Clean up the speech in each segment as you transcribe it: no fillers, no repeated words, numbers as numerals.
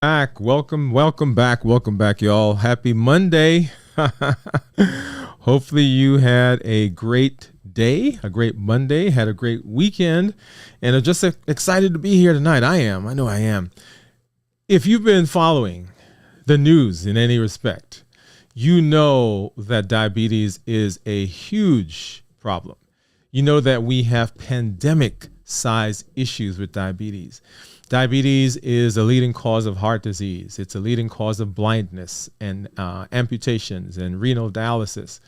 Back. Welcome back, y'all. Happy Monday. Hopefully you had a great day, a great Monday, had a great weekend, and are just excited to be here tonight. I know I am. If you've been following the news in any respect, you know that diabetes is a huge problem. You know that we have pandemic-sized issues with diabetes. Diabetes is a leading cause of heart disease. It's a leading cause of blindness and amputations and renal dialysis.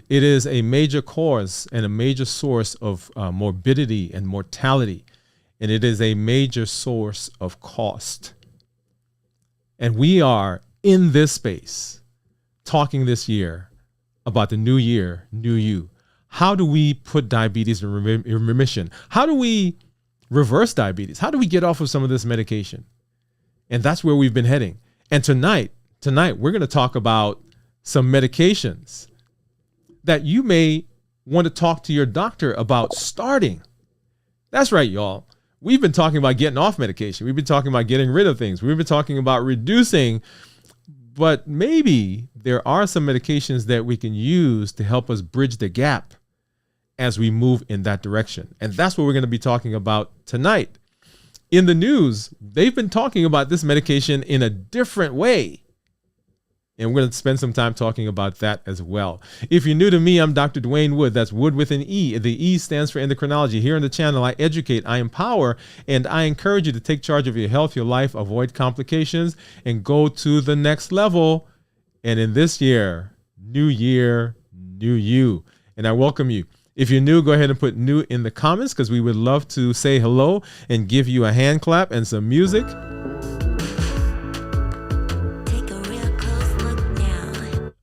It is a major cause and a major source of morbidity and mortality. And it is a major source of cost. And we are in this space talking this year about the new year, new you. How do we put diabetes in remission? How do we reverse diabetes? How do we get off of some of this medication? And that's where we've been heading. And tonight, we're going to talk about some medications that you may want to talk to your doctor about starting. That's right, y'all. We've been talking about getting off medication. We've been talking about getting rid of things. We've been talking about reducing, but maybe there are some medications that we can use to help us bridge the gap as we move in that direction. And that's what we're going to be talking about tonight. In the news, they've been talking about this medication in a different way. And we're going to spend some time talking about that as well. If you're new to me, I'm Dr. Dwayne Wood. That's Wood with an E. The E stands for endocrinology. Here on the channel, I educate, I empower, and I encourage you to take charge of your health, your life, avoid complications, and go to the next level. And in this year, new you. And I welcome you. If you're new, go ahead and put new in the comments because we would love to say hello and give you a hand clap and some music. Take a real close look now.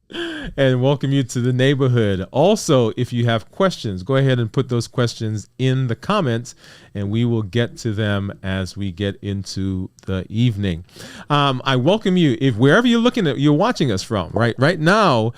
And welcome you to the neighborhood. Also, if you have questions, go ahead and put those questions in the comments and we will get to them as we get into the evening. I welcome you. If wherever you're watching us from, right now,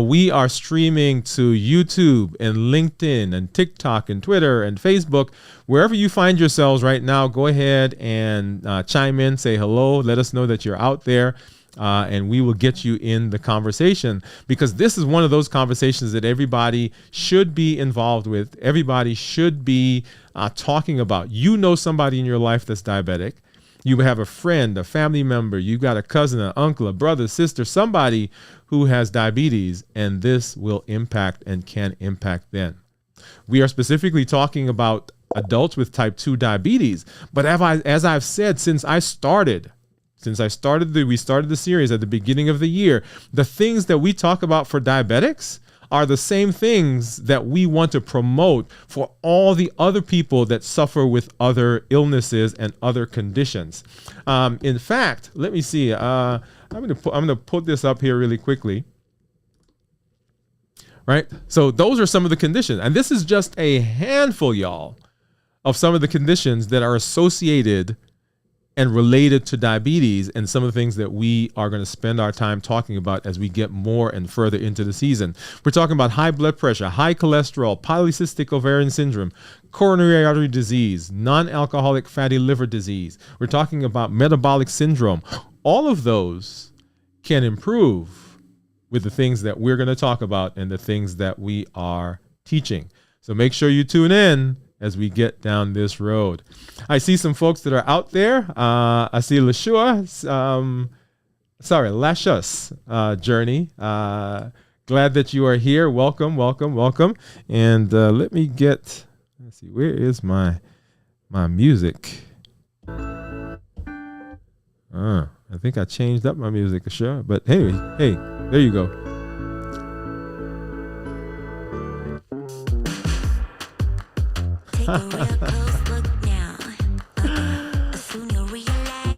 we are streaming to YouTube and LinkedIn and TikTok and Twitter and Facebook. Wherever you find yourselves right now, go ahead and chime in, say hello, let us know that you're out there. And we will get you in the conversation because this is one of those conversations that everybody should be involved with. Everybody should be talking about. You know somebody in your life that's diabetic. You have a friend, a family member. You got a cousin, an uncle, a brother, sister, somebody who has diabetes, and this will impact and can impact them. We are specifically talking about adults with type 2 diabetes. But as I've said, since we started the series at the beginning of the year, the things that we talk about for diabetics are the same things that we want to promote for all the other people that suffer with other illnesses and other conditions. In fact, let me see. I'm going to put this up here really quickly. Right. So those are some of the conditions. And this is just a handful, y'all, of some of the conditions that are associated and related to diabetes and some of the things that we are going to spend our time talking about as we get more and further into the season. We're talking about high blood pressure, high cholesterol, polycystic ovarian syndrome, coronary artery disease, non-alcoholic fatty liver disease. We're talking about metabolic syndrome. All of those can improve with the things that we're going to talk about and the things that we are teaching. So make sure you tune in as we get down this road. I see some folks that are out there. I see Lashus Journey. Glad that you are here. Welcome. And let's see, where is my music? I think I changed up my music, sure. But anyway, hey, there you go.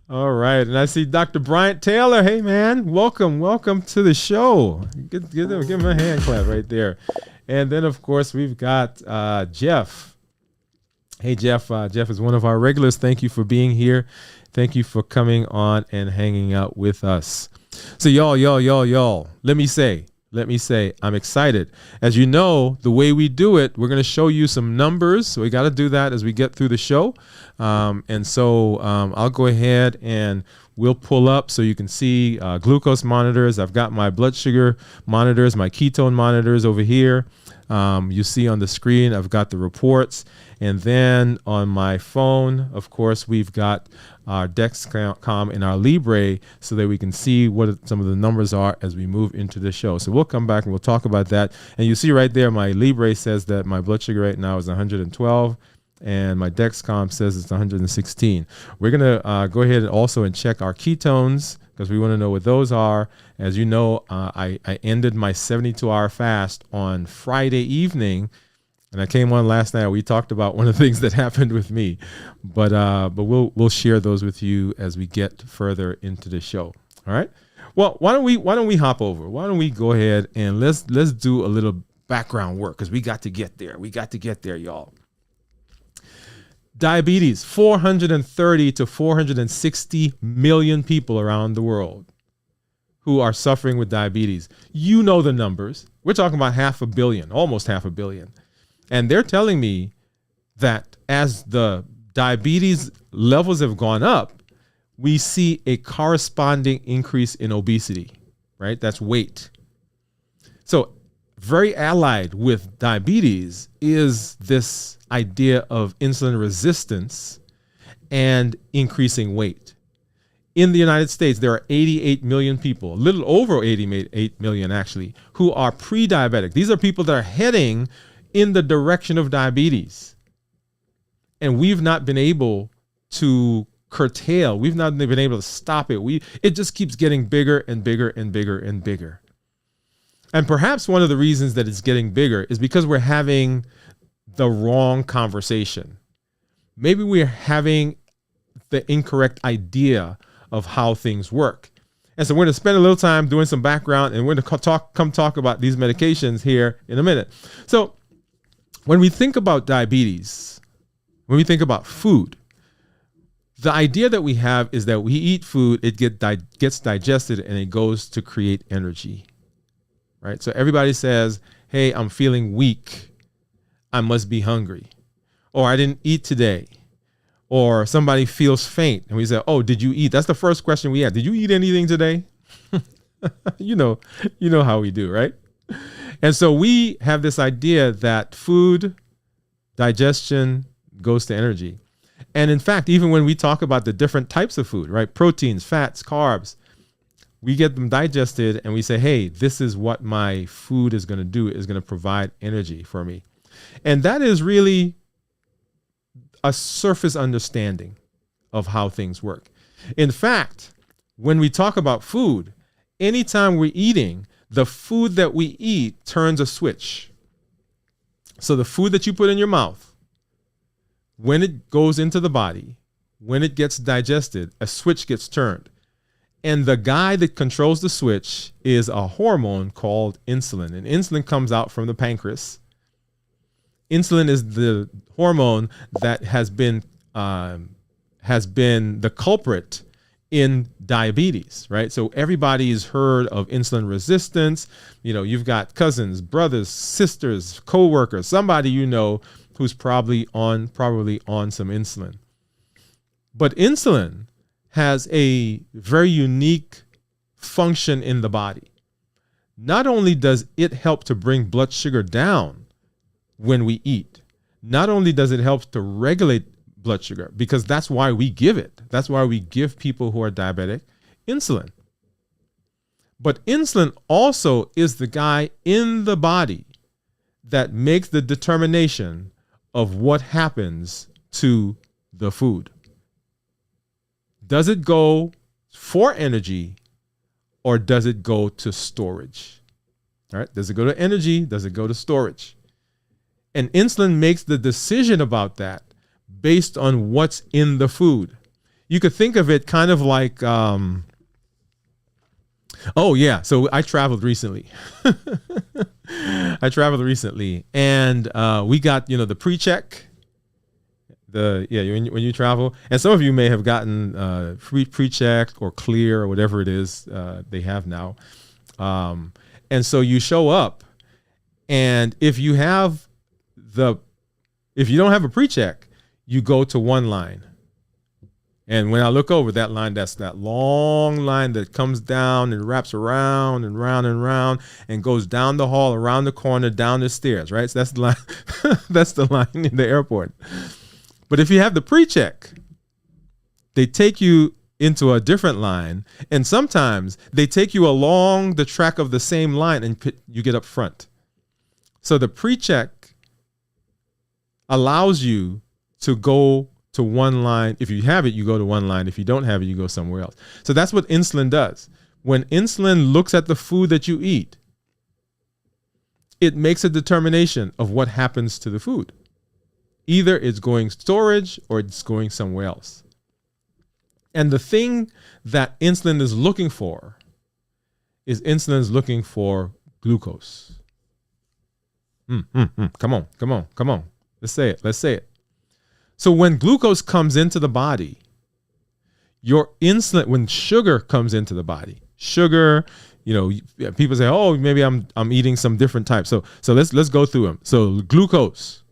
All right, and I see Dr. Bryant Taylor. Hey, man, welcome to the show. Give him a hand clap right there. And then, of course, we've got Jeff. Hey, Jeff. Jeff is one of our regulars. Thank you for being here. Thank you for coming on and hanging out with us. So, y'all, let me say, I'm excited. As you know, the way we do it, we're going to show you some numbers. So we got to do that as we get through the show. And so I'll go ahead and will pull up so you can see glucose monitors. I've got my blood sugar monitors, my ketone monitors over here. You see on the screen, I've got the reports. And then on my phone, of course, we've got our Dexcom and our Libre so that we can see what some of the numbers are as we move into the show. So we'll come back and we'll talk about that. And you see right there, my Libre says that my blood sugar right now is 112 and my Dexcom says it's 116. We're going to go ahead and also check our ketones because we want to know what those are. As you know, I ended my 72-hour fast on Friday evening. And I came on last night. We talked about one of the things that happened with me, but we'll share those with you as we get further into the show. All right. Well, why don't we hop over? Why don't we go ahead and let's do a little background work because we got to get there. We got to get there, y'all. Diabetes: 430 to 460 million people around the world who are suffering with diabetes. You know the numbers. We're talking about 500 million, almost 500 million. And they're telling me that as the diabetes levels have gone up, we see a corresponding increase in obesity, right? That's weight. So very allied with diabetes is this idea of insulin resistance and increasing weight. In the United States, there are 88 million people, a little over 88 million actually, who are pre-diabetic. These are people that are heading in the direction of diabetes. And we've not been able to curtail. We've not been able to stop it. It just keeps getting bigger and bigger and bigger and bigger. And perhaps one of the reasons that it's getting bigger is because we're having the wrong conversation. Maybe we're having the incorrect idea of how things work. And so we're going to spend a little time doing some background and we're going to come talk about these medications here in a minute. So when we think about diabetes, when we think about food, the idea that we have is that we eat food, it gets digested and it goes to create energy, right? So everybody says, hey, I'm feeling weak. I must be hungry. Or I didn't eat today. Or somebody feels faint. And we say, oh, did you eat? That's the first question we had. Did you eat anything today? You know how we do, right? And so we have this idea that food, digestion goes to energy. And in fact, even when we talk about the different types of food, right? Proteins, fats, carbs, we get them digested and we say, hey, this is what my food is going to do, is going to provide energy for me. And that is really a surface understanding of how things work. In fact, when we talk about food, anytime we're eating, the food that we eat turns a switch. So the food that you put in your mouth, when it goes into the body, when it gets digested, a switch gets turned. And the guy that controls the switch is a hormone called insulin. And insulin comes out from the pancreas. Insulin is the hormone that has been the culprit in diabetes, right? So everybody's heard of insulin resistance. You know, you've got cousins, brothers, sisters, co-workers, somebody you know who's probably on some insulin. But insulin has a very unique function in the body. Not only does it help to bring blood sugar down when we eat, not only does it help to regulate blood sugar, because that's why we give it. That's why we give people who are diabetic insulin. But insulin also is the guy in the body that makes the determination of what happens to the food. Does it go for energy or does it go to storage? All right. Does it go to energy? Does it go to storage? And insulin makes the decision about that based on what's in the food. You could think of it kind of like, so I traveled recently. And we got, the pre-check. When you travel, and some of you may have gotten pre-check or clear or whatever it is they have now. And so you show up, and if you don't have a pre-check, you go to one line. And when I look over that line, that's that long line that comes down and wraps around and round and round and goes down the hall, around the corner, down the stairs, right? So that's the line. That's the line in the airport. But if you have the pre-check, they take you into a different line, and sometimes they take you along the track of the same line and you get up front. So the pre-check allows you to go to one line. If you have it, you go to one line. If you don't have it, you go somewhere else. So that's what insulin does. When insulin looks at the food that you eat, it makes a determination of what happens to the food. Either it's going storage or it's going somewhere else. And the thing that insulin is looking for is insulin is looking for glucose. Come on. Let's say it. So when glucose comes into the body, your insulin, when sugar comes into the body, sugar, people say, oh, maybe I'm eating some different types. So let's go through them. So glucose,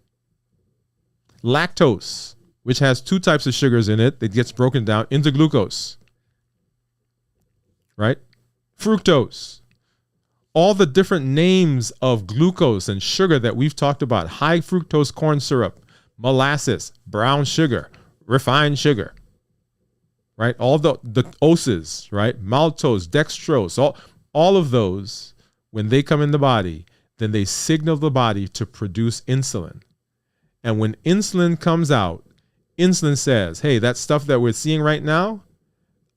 lactose, which has two types of sugars in it that gets broken down into glucose, right? Fructose, all the different names of glucose and sugar that we've talked about, high fructose corn syrup, molasses, brown sugar, refined sugar, right? All the oses, right? Maltose, dextrose, all of those, when they come in the body, then they signal the body to produce insulin. And when insulin comes out, insulin says, hey, that stuff that we're seeing right now,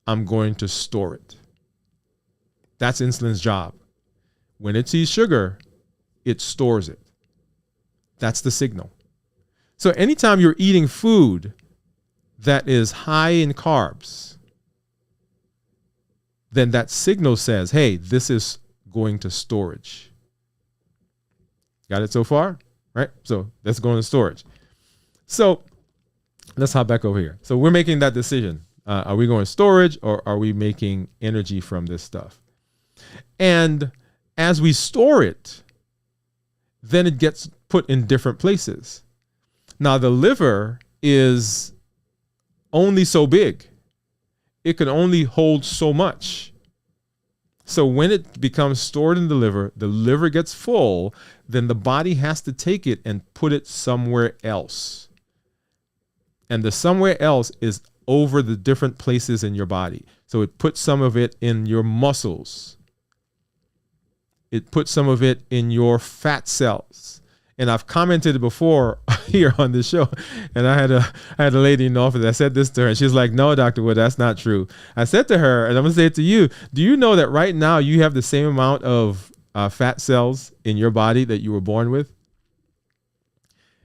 I'm going to store it. That's insulin's job. When it sees sugar, it stores it. That's the signal. So anytime you're eating food that is high in carbs, then that signal says, hey, this is going to storage. Got it so far? Right? So let's go into storage. So let's hop back over here. So we're making that decision. Are we going storage or are we making energy from this stuff? And as we store it, then it gets put in different places. Now, the liver is only so big. It can only hold so much. So when it becomes stored in the liver gets full, then the body has to take it and put it somewhere else. And the somewhere else is over the different places in your body. So it puts some of it in your muscles. It puts some of it in your fat cells. And I've commented before here on this show, and I had a lady in the office. I said this to her, and she's like, "No, Dr. Wood, that's not true." I said to her, and I'm gonna say it to you: do you know that right now you have the same amount of fat cells in your body that you were born with?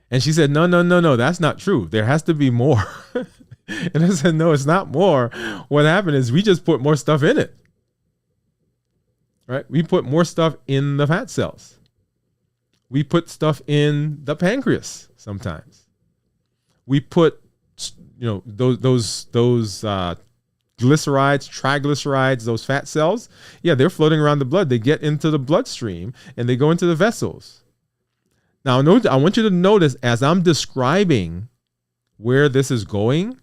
And she said, "No, that's not true. There has to be more." And I said, "No, it's not more. What happened is we just put more stuff in it, right? We put more stuff in the fat cells. We put stuff in the pancreas sometimes. We put, those glycerides, triglycerides, those fat cells. Yeah, they're floating around the blood. They get into the bloodstream and they go into the vessels. Now, I want you to notice as I'm describing where this is going,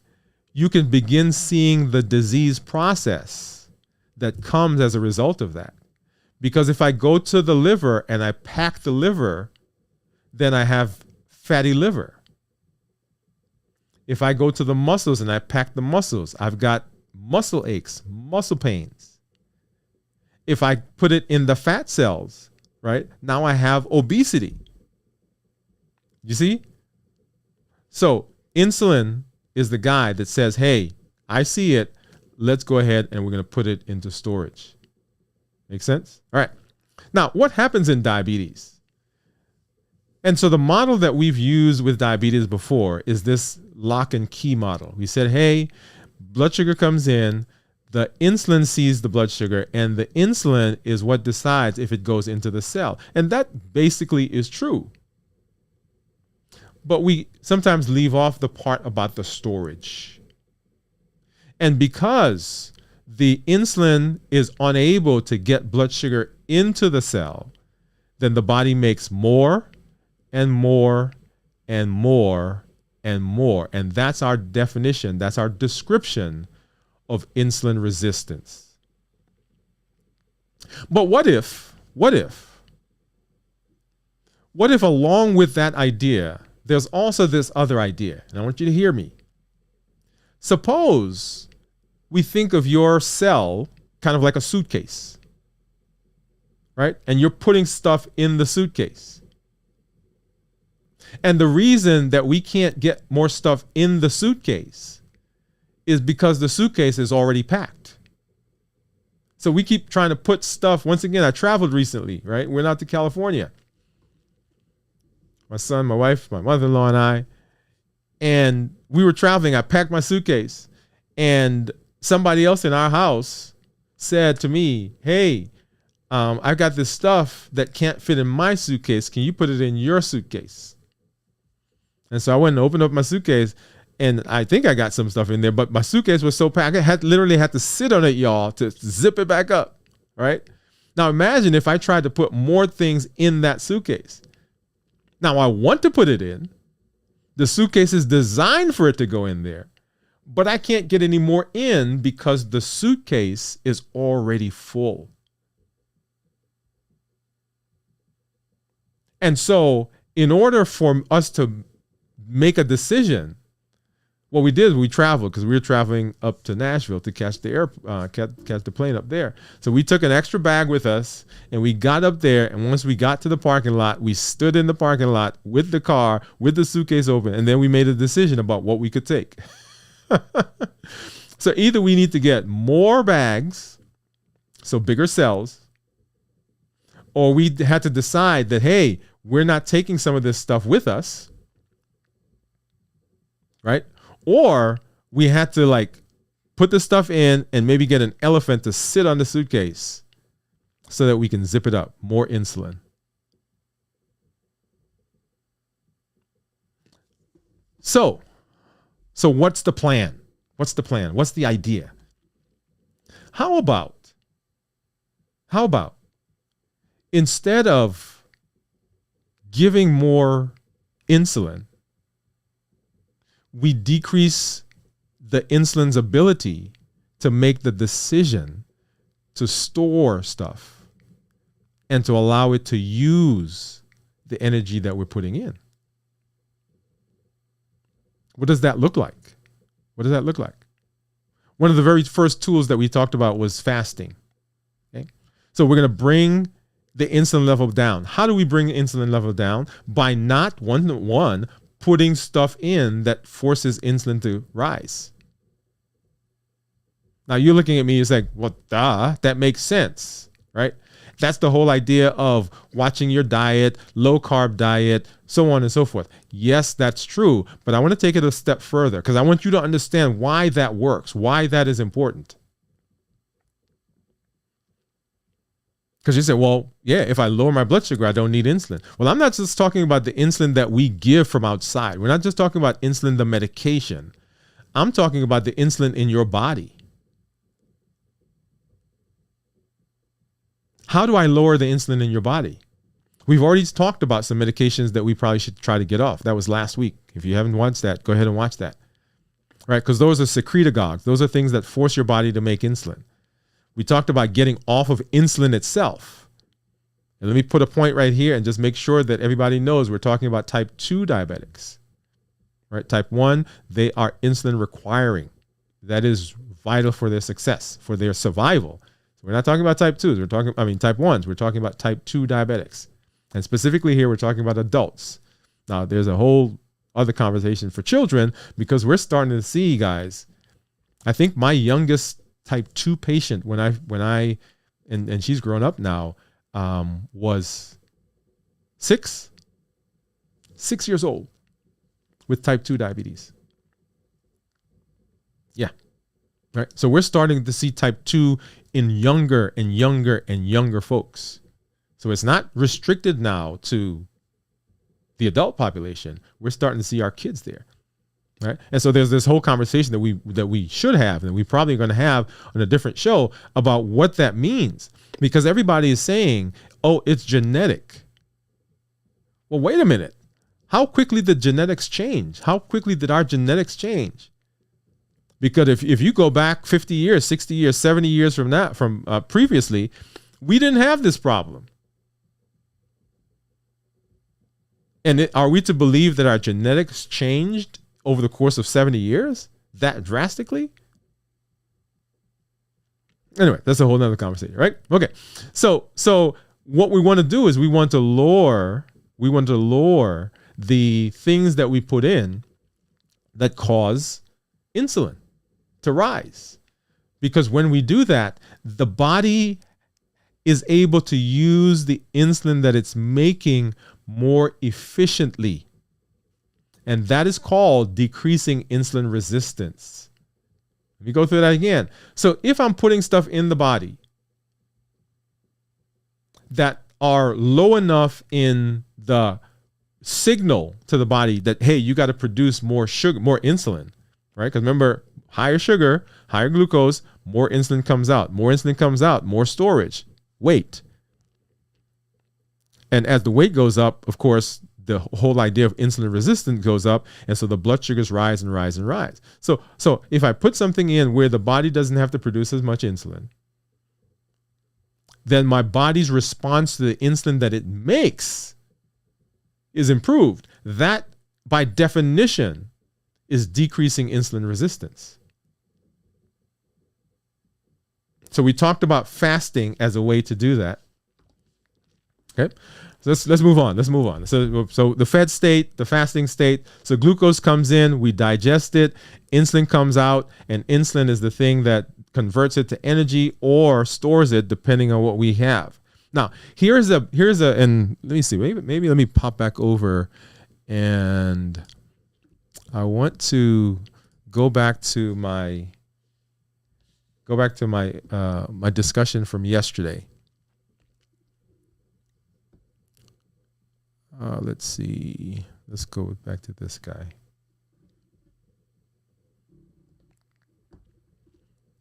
you can begin seeing the disease process that comes as a result of that. Because if I go to the liver and I pack the liver, then I have fatty liver. If I go to the muscles and I pack the muscles, I've got muscle aches, muscle pains. If I put it in the fat cells, right, now I have obesity. You see? So insulin is the guy that says, hey, I see it. Let's go ahead and we're going to put it into storage. Make sense? All right. Now, what happens in diabetes? And so the model that we've used with diabetes before is this lock and key model. We said, hey, blood sugar comes in, the insulin sees the blood sugar, and the insulin is what decides if it goes into the cell. And that basically is true. But we sometimes leave off the part about the storage. And because the insulin is unable to get blood sugar into the cell, then the body makes more and more and more and more. And that's our definition. That's our description of insulin resistance. But what if along with that idea, there's also this other idea? And I want you to hear me. Suppose we think of your cell kind of like a suitcase, right? And you're putting stuff in the suitcase. And the reason that we can't get more stuff in the suitcase is because the suitcase is already packed. So we keep trying to put stuff. Once again, I traveled recently, right? Went out to California. My son, my wife, my mother-in-law, and I. And we were traveling. I packed my suitcase. And somebody else in our house said to me, hey, I've got this stuff that can't fit in my suitcase. Can you put it in your suitcase? And so I went and opened up my suitcase, and I think I got some stuff in there, but my suitcase was so packed, I literally had to sit on it, y'all, to zip it back up, right? Now imagine if I tried to put more things in that suitcase. Now I want to put it in. The suitcase is designed for it to go in there, but I can't get any more in because the suitcase is already full. And so in order for us to make a decision, what we did is we traveled, because we were traveling up to Nashville to catch the plane up there. So we took an extra bag with us, and we got up there, and once we got to the parking lot, we stood in the parking lot with the car, with the suitcase open, and then we made a decision about what we could take. So either we need to get more bags, so bigger cells, or we had to decide that, hey, we're not taking some of this stuff with us, right? Or we had to like put the stuff in and maybe get an elephant to sit on the suitcase so that we can zip it up. More insulin. So what's the plan? What's the plan? What's the idea? How about instead of giving more insulin, we decrease the insulin's ability to make the decision to store stuff and to allow it to use the energy that we're putting in. What does that look like? What does that look like? One of the very first tools that we talked about was fasting. Okay? So we're going to bring the insulin level down. How do we bring the insulin level down? By not one putting stuff in that forces insulin to rise. Now you're looking at me, it's like, well, that makes sense, right? That's the whole idea of watching your diet, low carb diet, so on and so forth. Yes, that's true, but I want to take it a step further because I want you to understand why that works, why that is important. Because you say, well, yeah, if I lower my blood sugar, I don't need insulin. Well, I'm not just talking about the insulin that we give from outside. We're not just talking about insulin, the medication. I'm talking about the insulin in your body. How do I lower the insulin in your body? We've already talked about some medications that we probably should try to get off. That was last week. If you haven't watched that, go ahead and watch that. Right? Because those are secretagogues. Those are things that force your body to make insulin. We talked about getting off of insulin itself. And let me put a point right here and just make sure that everybody knows we're talking about type 2 diabetics. Right? Type 1, they are insulin requiring. That is vital for their success, for their survival. So we're not talking about type 2s. Type 1s. We're talking about type 2 diabetics. And specifically here, we're talking about adults. Now, there's a whole other conversation for children because we're starting to see, guys, I think my youngest type 2 patient and she's grown up now, was 6 years old with type 2 diabetes. Yeah. Right. So we're starting to see type 2 in younger and younger and younger folks. So it's not restricted now to the adult population. We're starting to see our kids there. Right. And so there's this whole conversation that we should have, and we probably going to have on a different show about what that means, because everybody is saying, oh, it's genetic. Well, wait a minute. how quickly did genetics change? How quickly did our genetics change? Because if you go back 50 years, 60 years, 70 years from previously, we didn't have this problem. And are we to believe that our genetics changed over the course of 70 years that drastically? Anyway, that's a whole nother conversation, right? Okay. So what we want to do is we want to lower the things that we put in that cause insulin to rise. Because when we do that, the body is able to use the insulin that it's making more efficiently. And that is called decreasing insulin resistance. Let me go through that again. So if I'm putting stuff in the body that are low enough in the signal to the body that, hey, you got to produce more sugar, more insulin, right? Because remember, higher sugar, higher glucose, more insulin comes out. More insulin comes out, more storage, weight. And as the weight goes up, of course, the whole idea of insulin resistance goes up. And so the blood sugars rise and rise and rise. So if I put something in where the body doesn't have to produce as much insulin, then my body's response to the insulin that it makes is improved. That, by definition, is decreasing insulin resistance. So we talked about fasting as a way to do that. Okay, so let's move on. So the fed state, the fasting state. So glucose comes in, we digest it, insulin comes out, and insulin is the thing that converts it to energy or stores it depending on what we have. Now, here's a and let me see, maybe let me pop back over, and I want to go back to my my discussion from yesterday. Let's see. Let's go back to this guy.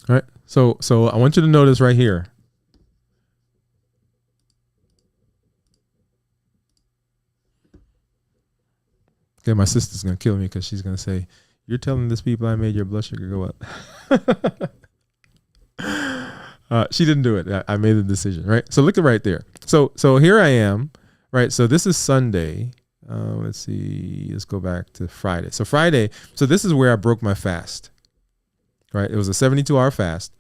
All right. So I want you to notice right here. Okay, my sister's gonna kill me because she's gonna say, "You're telling these people I made your blood sugar go up." She didn't do it. I made the decision, right? So look at right there. So here I am. Right, so this is Sunday. Let's see. Let's go back to Friday. So Friday. So this is where I broke my fast. Right, it was a 72-hour fast.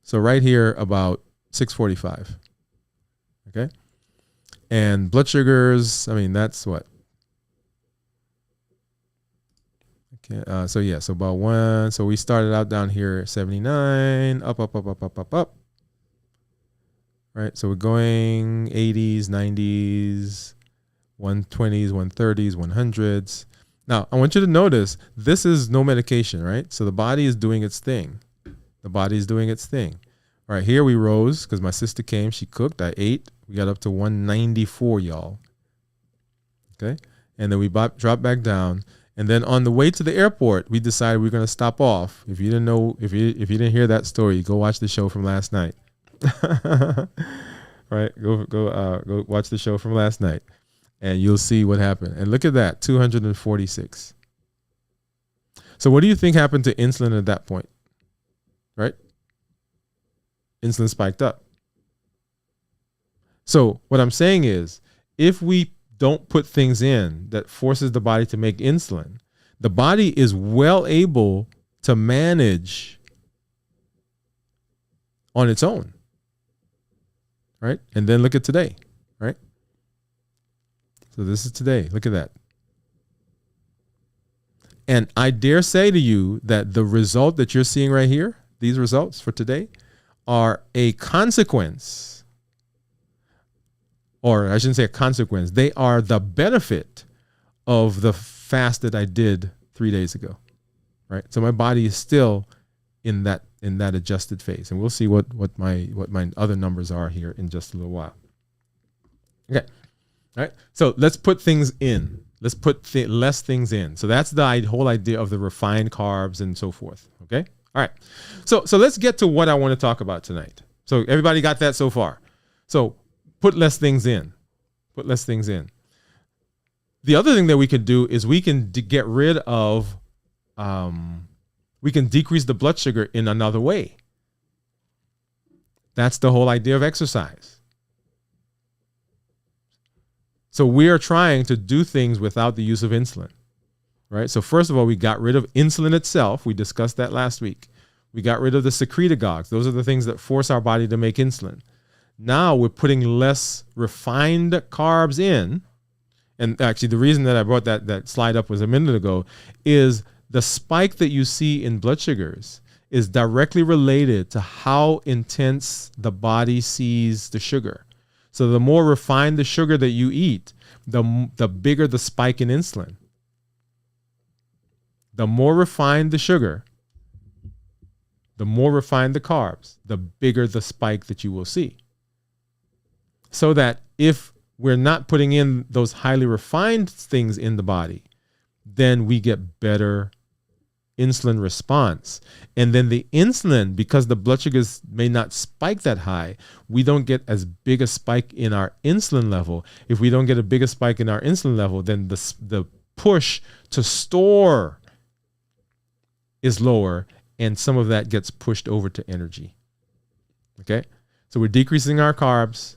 So right here, about 6:45. Okay, and blood sugars. I mean, that's what. Okay. So about one. So we started out down here 79. Up. Right, so we're going 80s, 90s, 120s, 130s, 100s. Now, I want you to notice this is no medication, right? So the body is doing its thing. All right, here we rose because my sister came. She cooked. I ate. We got up to 194, y'all. Okay, and then we dropped back down. And then on the way to the airport, we decided we're going to stop off. If you didn't know, if you didn't hear that story, go watch the show from last night. Right, go watch the show from last night and you'll see what happened. And look at that, 246. So what do you think happened to insulin at that point? Right, insulin spiked up. So what I'm saying is, if we don't put things in that forces the body to make insulin, the body is well able to manage on its own. Right? And then look at today, right? So this is today. Look at that. And I dare say to you that the result that you're seeing right here, these results for today, are a consequence, or I shouldn't say a consequence, they are the benefit of the fast that I did 3 days ago, right? So my body is still in that adjusted phase, and we'll see what my other numbers are here in just a little while. Okay, all right. So let's put things in. Let's put less things in. So that's the whole idea of the refined carbs and so forth. Okay, all right. So let's get to what I want to talk about tonight. So everybody got that so far? So put less things in. Put less things in. The other thing that we can do is we can get rid of, we can decrease the blood sugar in another way. That's the whole idea of exercise. So we are trying to do things without the use of insulin, right? So first of all, we got rid of insulin itself. We discussed that last week. We got rid of the secretagogues. Those are the things that force our body to make insulin. Now we're putting less refined carbs in. And actually, the reason that I brought that slide up was a minute ago, is the spike that you see in blood sugars is directly related to how intense the body sees the sugar. So the more refined the sugar that you eat, the bigger the spike in insulin. The more refined the sugar, the more refined the carbs, the bigger the spike that you will see. So that if we're not putting in those highly refined things in the body, then we get better insulin response. And then the insulin, because the blood sugars may not spike that high, we don't get as big a spike in our insulin level. If we don't get a bigger spike in our insulin level, then the push to store is lower, and some of that gets pushed over to energy. Okay? So we're decreasing our carbs,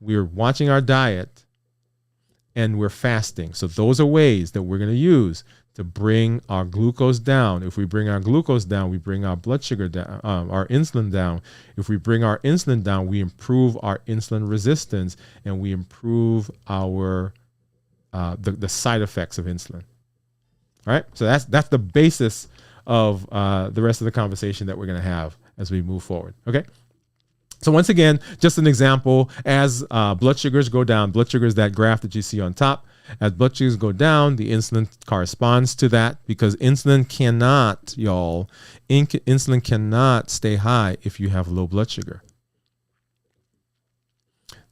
we're watching our diet, and we're fasting. So those are ways that we're going to use to bring our glucose down. If we bring our glucose down, we bring our blood sugar down, our insulin down. If we bring our insulin down, we improve our insulin resistance, and we improve our the side effects of insulin. All right, so that's the basis of the rest of the conversation that we're going to have as we move forward. Okay. So once again, just an example, as blood sugars go down, blood sugar is that graph that you see on top. As blood sugars go down, the insulin corresponds to that, because insulin cannot, insulin cannot stay high if you have low blood sugar.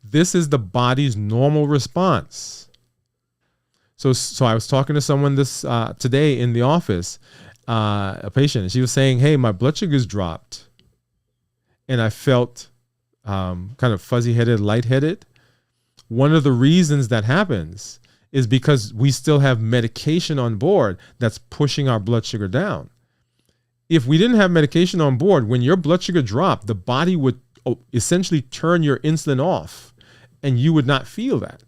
This is the body's normal response. So I was talking to someone today in the office, a patient, and she was saying, hey, my blood sugars dropped, and I felt kind of fuzzy-headed, lightheaded. One of the reasons that happens is because we still have medication on board that's pushing our blood sugar down. If we didn't have medication on board, when your blood sugar dropped, the body would essentially turn your insulin off, and you would not feel that.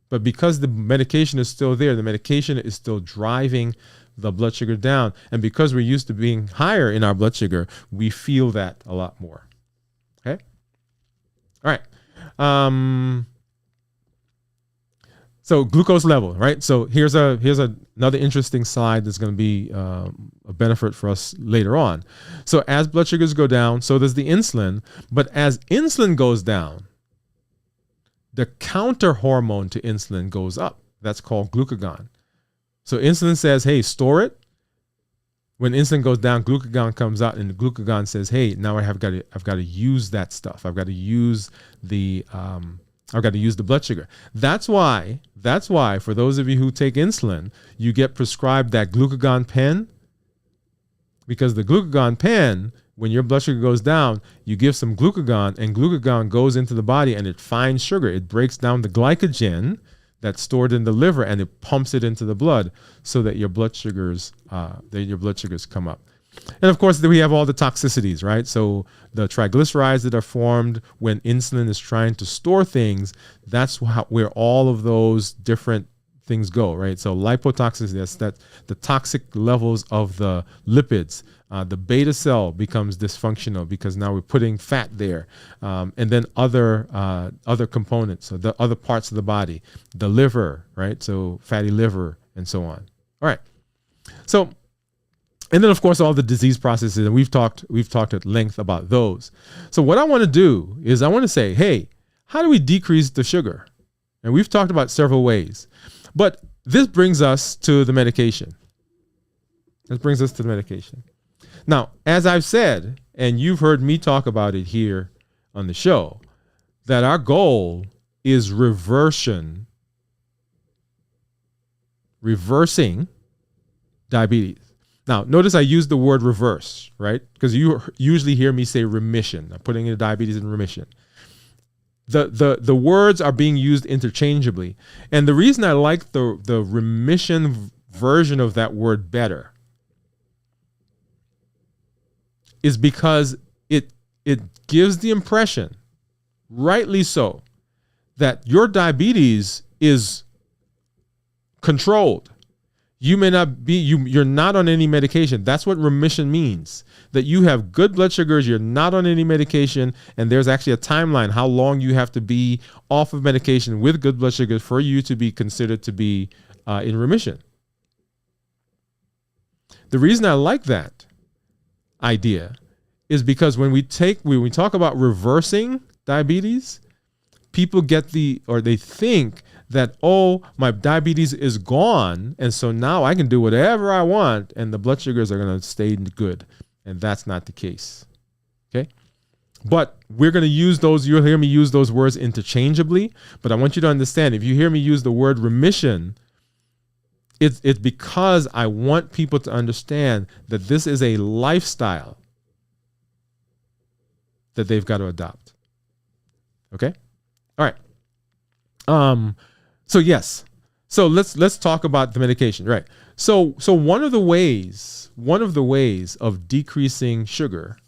But because the medication is still there, the medication is still driving the blood sugar down. And because we're used to being higher in our blood sugar, we feel that a lot more. Okay? All right. So glucose level, right? So here's another interesting slide that's going to be a benefit for us later on. So as blood sugars go down, so does the insulin. But as insulin goes down, the counter hormone to insulin goes up. That's called glucagon. So insulin says, hey, store it. When insulin goes down, glucagon comes out, and the glucagon says, hey, now I've got to use that stuff. I've got to use the blood sugar. That's why for those of you who take insulin, you get prescribed that glucagon pen, because the glucagon pen, when your blood sugar goes down, you give some glucagon, and glucagon goes into the body and it finds sugar. It breaks down the glycogen that's stored in the liver, and it pumps it into the blood so that your blood sugars come up. And of course, we have all the toxicities, right? So the triglycerides that are formed when insulin is trying to store things, that's where all of those different things go, right? So lipotoxicity, that's the toxic levels of the lipids. The beta cell becomes dysfunctional because now we're putting fat there. And then other components, so the other parts of the body, the liver, right? So fatty liver and so on. All right. So, and then of course, all the disease processes, and we've talked at length about those. So what I want to do is I want to say, hey, how do we decrease the sugar? And we've talked about several ways, but this brings us to the medication. Now, as I've said, and you've heard me talk about it here on the show, that our goal is reversing diabetes. Now, notice I use the word reverse, right? Because you usually hear me say remission. I'm putting diabetes in remission. the words are being used interchangeably. And the reason I like the remission version of that word better is because it gives the impression, rightly so, that your diabetes is controlled. You may not be, you're not on any medication. That's what remission means. That you have good blood sugars, you're not on any medication, and there's actually a timeline how long you have to be off of medication with good blood sugars for you to be considered to be in remission. The reason I like that idea is because when we talk about reversing diabetes, people they think that, oh, my diabetes is gone, and so now I can do whatever I want, and the blood sugars are going to stay good. And that's not the case. Okay? But we're going to use those, you'll hear me use those words interchangeably, but I want you to understand, if you hear me use the word remission, it's because I want people to understand that this is a lifestyle that they've got to adopt. Okay? All right. So yes. So let's talk about the medication, right? So one of the ways of decreasing sugar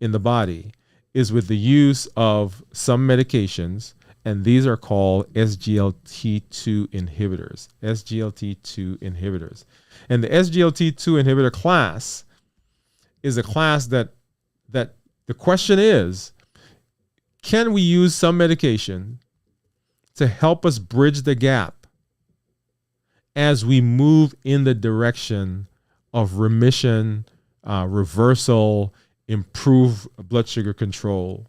in the body is with the use of some medications, and these are called SGLT2 inhibitors. SGLT2 inhibitors. And the SGLT2 inhibitor class is a class that the question is, can we use some medication to help us bridge the gap as we move in the direction of remission, reversal, improve blood sugar control?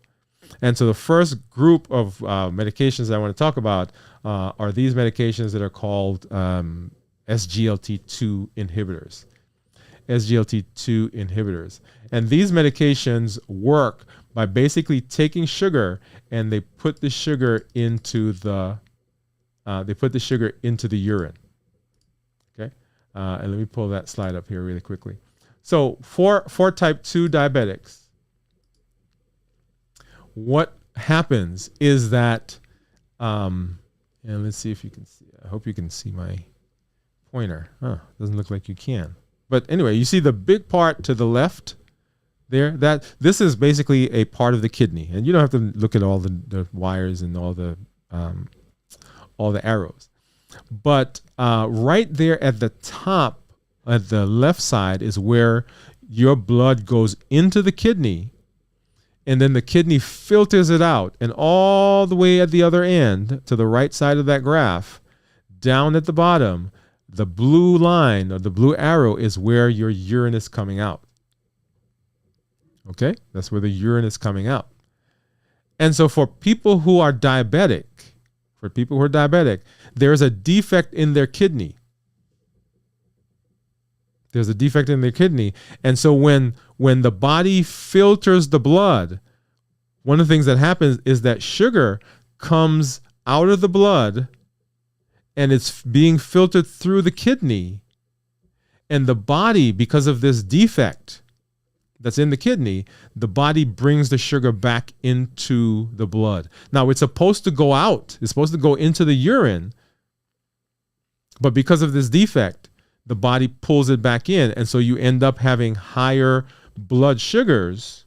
And so the first group of medications I want to talk about are these medications that are called SGLT2 inhibitors. SGLT2 inhibitors. And these medications work by basically taking sugar and they put the sugar into the urine. Okay, and let me pull that slide up here really quickly. So for type 2 diabetics, what happens is that, and let's see if you can see. I hope you can see my pointer. Doesn't look like you can. But anyway, you see the big part to the left there? This is basically a part of the kidney, and you don't have to look at all the wires and all the arrows. But right there at the top, at the left side, is where your blood goes into the kidney, and then the kidney filters it out, and all the way at the other end, to the right side of that graph, down at the bottom, the blue line or the blue arrow is where your urine is coming out. Okay, that's where the urine is coming out. And so for people who are diabetic, there's a defect in their kidney. There's a defect in their kidney. And so when the body filters the blood, one of the things that happens is that sugar comes out of the blood and it's being filtered through the kidney. And the body, because of this defect that's in the kidney, the body brings the sugar back into the blood. Now, it's supposed to go out. It's supposed to go into the urine. But because of this defect, the body pulls it back in. And so you end up having higher blood sugars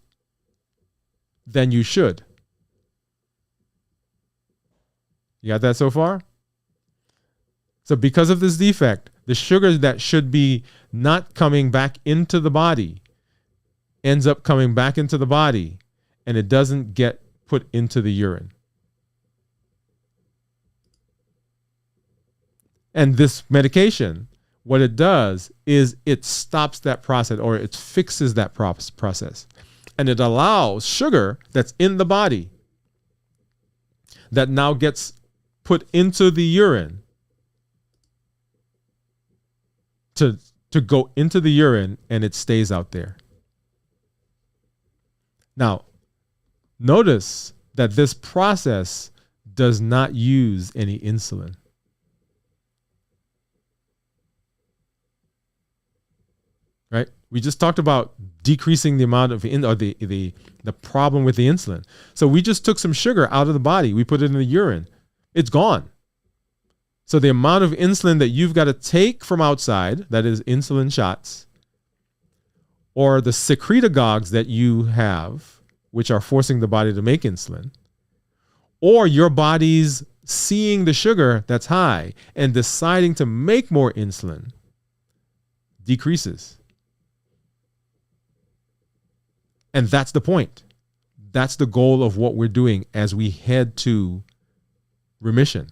than you should. You got that so far? So because of this defect, the sugar that should be not coming back into the body ends up coming back into the body, and it doesn't get put into the urine. And this medication, what it does is it stops that process, or it fixes that process. And it allows sugar that's in the body that now gets put into the urine to go into the urine, and it stays out there. Now, notice that this process does not use any insulin. Right? We just talked about decreasing the amount of the problem with the insulin. So we just took some sugar out of the body. We put it in the urine. It's gone. So the amount of insulin that you've got to take from outside, that is insulin shots, or the secretagogues that you have, which are forcing the body to make insulin, or your body's seeing the sugar that's high and deciding to make more insulin, decreases. And that's the point. That's the goal of what we're doing as we head to remission.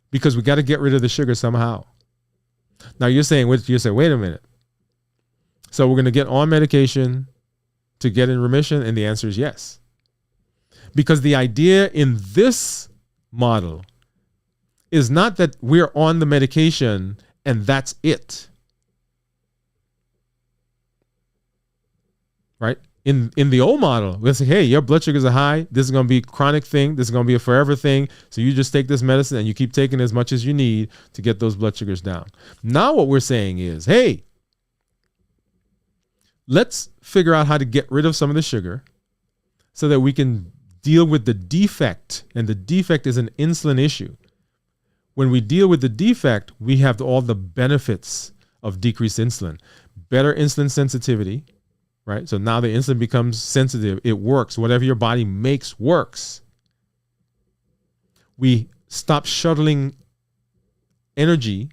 Because we got to get rid of the sugar somehow. Now you're saying, wait a minute. So we're going to get on medication to get in remission? And the answer is yes. Because the idea in this model is not that we're on the medication and that's it. Right? In the old model, we'll say, hey, your blood sugars are high. This is going to be a chronic thing. This is going to be a forever thing. So you just take this medicine and you keep taking as much as you need to get those blood sugars down. Now what we're saying is, hey, let's figure out how to get rid of some of the sugar so that we can deal with the defect. And the defect is an insulin issue. When we deal with the defect, we have all the benefits of decreased insulin. Better insulin sensitivity. Right? So now the insulin becomes sensitive. It works. Whatever your body makes works. We stop shuttling energy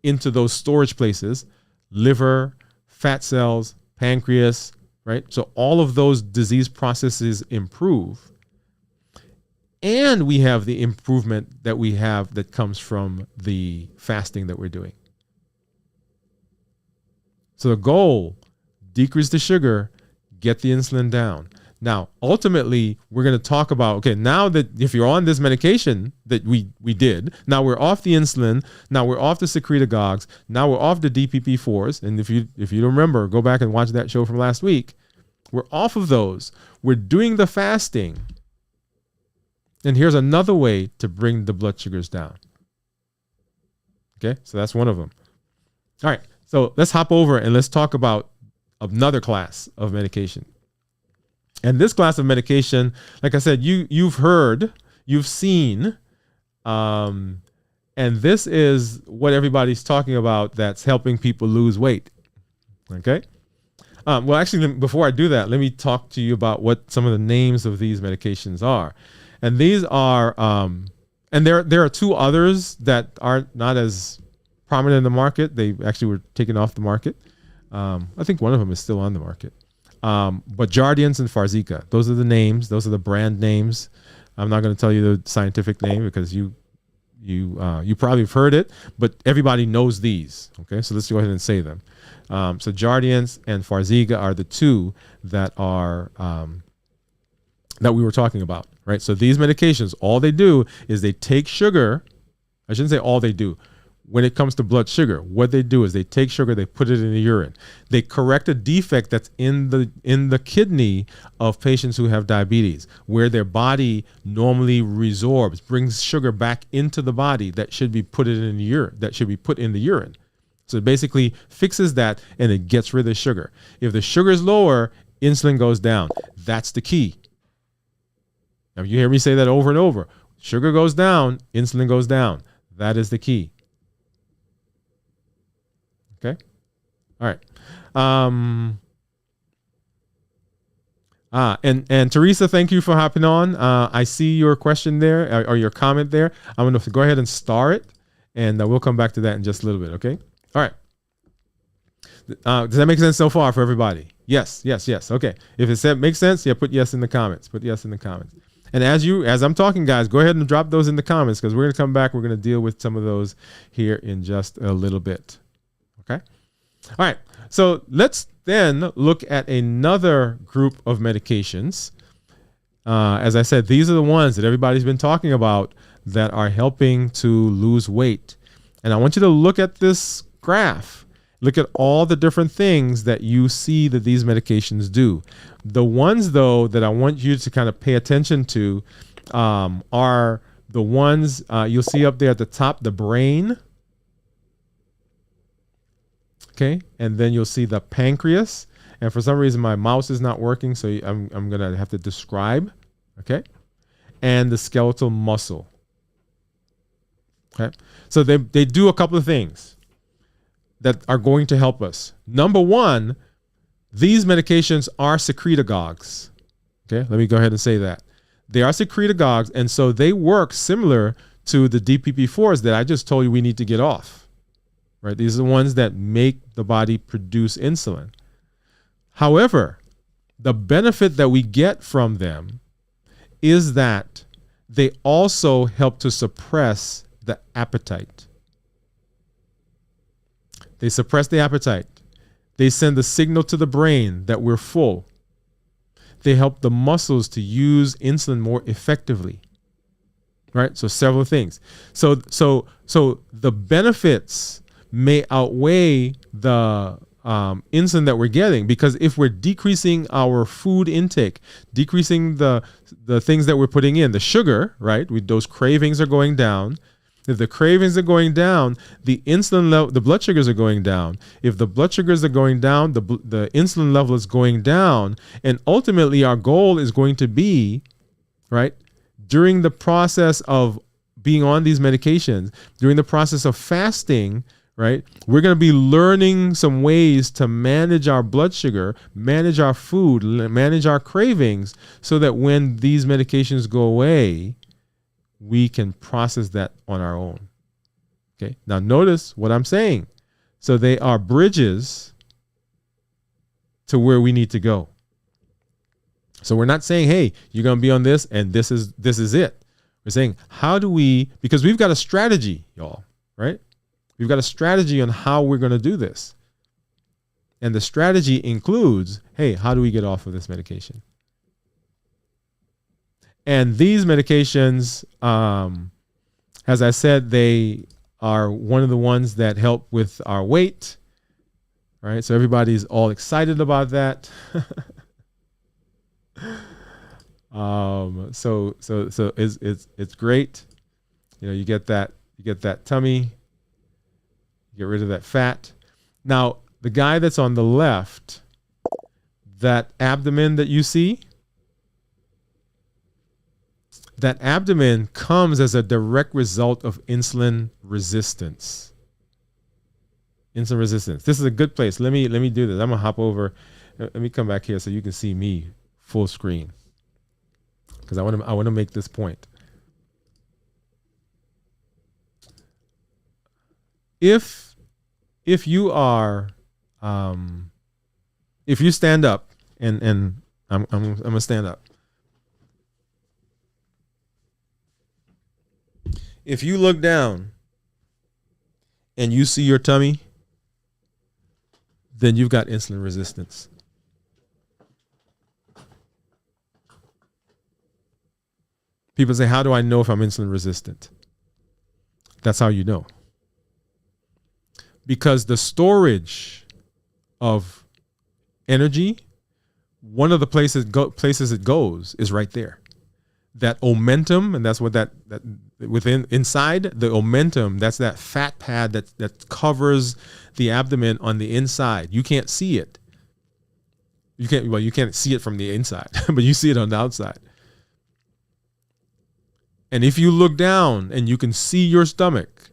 into those storage places, liver, fat cells, pancreas, right? So all of those disease processes improve. And we have the improvement that we have that comes from the fasting that we're doing. So the goal, decrease the sugar, get the insulin down. Now, ultimately, we're going to talk about, okay, now that if you're on this medication that we did, now we're off the insulin, now we're off the secretagogues, now we're off the DPP-4s. And if you remember, go back and watch that show from last week. We're off of those. We're doing the fasting. And here's another way to bring the blood sugars down. Okay, so that's one of them. All right, so let's hop over and let's talk about another class of medication. And this class of medication, like I said, you've heard, you've seen, and this is what everybody's talking about that's helping people lose weight. Okay? Well, actually, before I do that, let me talk to you about what some of the names of these medications are. And these are, and there are two others that are not as prominent in the market. They actually were taken off the market. I think one of them is still on the market. But Jardiance and Farxiga, those are the names. Those are the brand names. I'm not going to tell you the scientific name because you probably have heard it, but everybody knows these. Okay, so let's go ahead and say them. So Jardiance and Farxiga are the two that are that we were talking about, right? So these medications, all they do is they take sugar. I shouldn't say all they do. When it comes to blood sugar, what they do is they take sugar, they put it in the urine. They correct a defect that's in the kidney of patients who have diabetes, where their body normally resorbs, brings sugar back into the body that should be put in the urine, that should be put in the urine. So it basically fixes that and it gets rid of the sugar. If the sugar is lower, insulin goes down. That's the key. Now you hear me say that over and over. Sugar goes down, insulin goes down. That is the key. Okay. All right. And Teresa, thank you for hopping on. I see your question there or your comment there. I'm going to go ahead and star it, and we'll come back to that in just a little bit. Okay. All right. Does that make sense so far for everybody? Yes. Okay. If it makes sense, yeah, put yes in the comments. Put yes in the comments. And as I'm talking, guys, go ahead and drop those in the comments because we're going to come back. We're going to deal with some of those here in just a little bit. Okay. All right. So let's then look at another group of medications. As I said, these are the ones that everybody's been talking about that are helping to lose weight. And I want you to look at this graph. Look at all the different things that you see that these medications do. The ones, though, that I want you to kind of pay attention to are the ones you'll see up there at the top, the brain. Okay. And then you'll see the pancreas. And for some reason, my mouse is not working, so I'm going to have to describe. Okay. And the skeletal muscle. Okay. So they do a couple of things that are going to help us. Number one, these medications are secretagogues. Okay. Let me go ahead and say that. They are secretagogues, and so they work similar to the DPP-4s that I just told you we need to get off. Right? These are the ones that make the body produce insulin. However, the benefit that we get from them is that they also help to suppress the appetite. They suppress the appetite. They send a signal to the brain that we're full. They help the muscles to use insulin more effectively. Right? So several things. So the benefits may outweigh the insulin that we're getting, because if we're decreasing our food intake, decreasing the things that we're putting in, the sugar, right? Those cravings are going down. If the cravings are going down, the insulin level, the blood sugars are going down. If the blood sugars are going down, the insulin level is going down. And ultimately, our goal is going to be, right, during the process of being on these medications, during the process of fasting, right, we're going to be learning some ways to manage our blood sugar, manage our food, manage our cravings, so that when these medications go away, we can process that on our own. Okay. Now notice what I'm saying. So they are bridges to where we need to go. So we're not saying, hey, you're going to be on this and this is it. We're saying, how do we, because we've got a strategy, y'all, right? We've got a strategy on how we're going to do this. And the strategy includes, hey, how do we get off of this medication? And these medications, as I said, they are one of the ones that help with our weight. Right? So everybody's all excited about that. So it's great. You know, you get that tummy, you get rid of that fat. Now, the guy that's on the left, that abdomen that you see, that abdomen comes as a direct result of insulin resistance. Insulin resistance. This is a good place. Let me do this. I'm gonna hop over. Let me come back here so you can see me full screen, because I want to make this point. If you are, if you stand up, and I'm gonna stand up. If you look down and you see your tummy, then you've got insulin resistance. People say, how do I know if I'm insulin resistant? That's how you know. Because the storage of energy, one of the places it goes is right there. That omentum, and that's what that within inside the omentum, that's that fat pad that covers the abdomen on the inside. You can't see it. You can't see it from the inside, but you see it on the outside. And if you look down and you can see your stomach,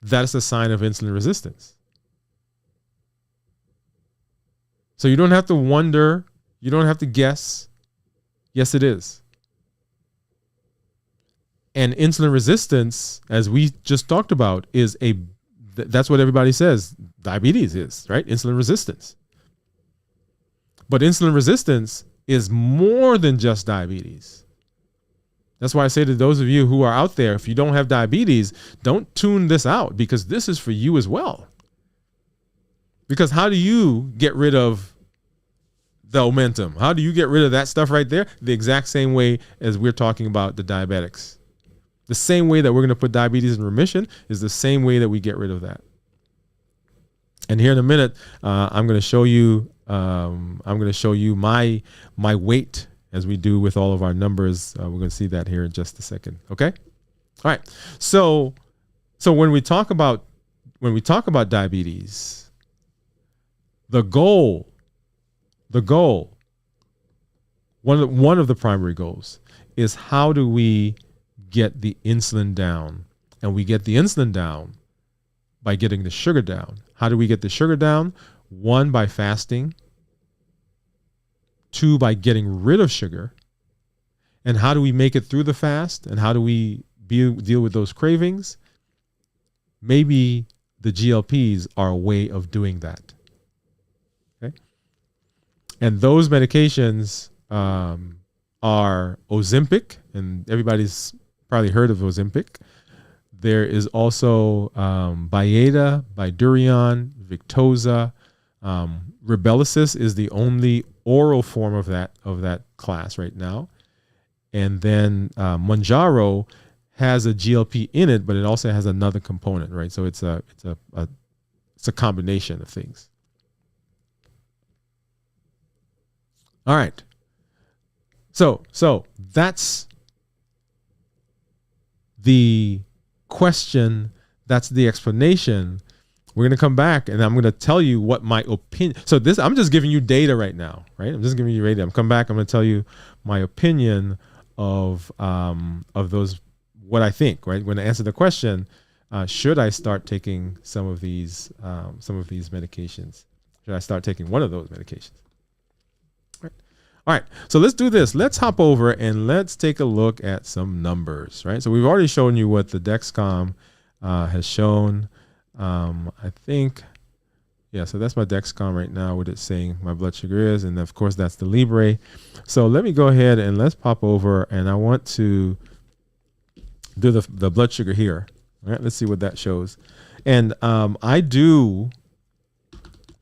that's a sign of insulin resistance. So you don't have to wonder, you don't have to guess. Yes, it is. And insulin resistance, as we just talked about, that's what everybody says diabetes is, right? Insulin resistance. But insulin resistance is more than just diabetes. That's why I say to those of you who are out there, if you don't have diabetes, don't tune this out, because this is for you as well. Because how do you get rid of the omentum? How do you get rid of that stuff right there? The exact same way as we're talking about the diabetics. The same way that we're going to put diabetes in remission is the same way that we get rid of that. And here in a minute, I'm going to show you. I'm going to show you my weight, as we do with all of our numbers. We're going to see that here in just a second. Okay. All right. So when we talk about diabetes, The goal, one of the primary goals is how do we get the insulin down? And we get the insulin down by getting the sugar down. How do we get the sugar down? 1, by fasting. 2, by getting rid of sugar. And how do we make it through the fast? And how do we deal with those cravings? Maybe the GLPs are a way of doing that. Okay. And those medications are Ozempic, and everybody's probably heard of Ozempic. There is also Byetta, Bydureon, Victoza. Ribellicis is the only oral form of that class right now. And then Mounjaro has a GLP in it, but it also has another component, right? So it's a combination of things. All right. So that's the question. That's the explanation. We're going to come back and I'm going to tell you what my opinion. So I'm just giving you data right now, right? I'm just giving you data. I'm come back. I'm going to tell you my opinion of those, what I think, right? When I answer the question, should I start taking some of these medications? Should I start taking one of those medications? All right, so let's do this. Let's hop over and let's take a look at some numbers, right? So we've already shown you what the Dexcom has shown. I think, yeah, so that's my Dexcom right now, what it's saying my blood sugar is. And of course, that's the Libre. So let me go ahead and let's pop over, and I want to do the blood sugar here. All right, let's see what that shows. And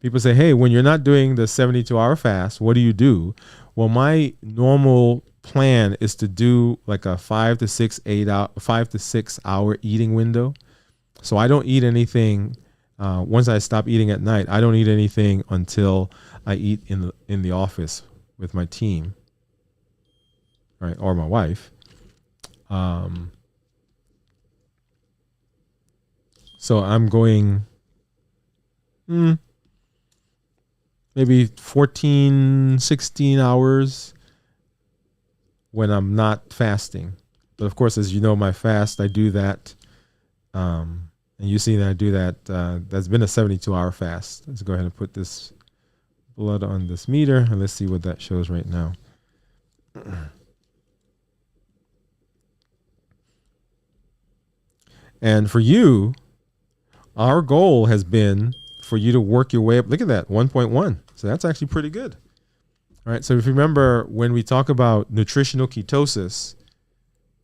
people say, hey, when you're not doing the 72-hour fast, what do you do? Well, my normal plan is to do like a 5 to 6 hour eating window. So I don't eat anything. Once I stop eating at night, I don't eat anything until I eat in the office with my team, right, or my wife. So I'm going maybe 14, 16 hours when I'm not fasting. But of course, as you know, my fast, I do that. And you see that I do that. That's been a 72-hour fast. Let's go ahead and put this blood on this meter, and let's see what that shows right now. And for you, our goal has been for you to work your way up. Look at that, 1.1. So that's actually pretty good. All right. So if you remember when we talk about nutritional ketosis,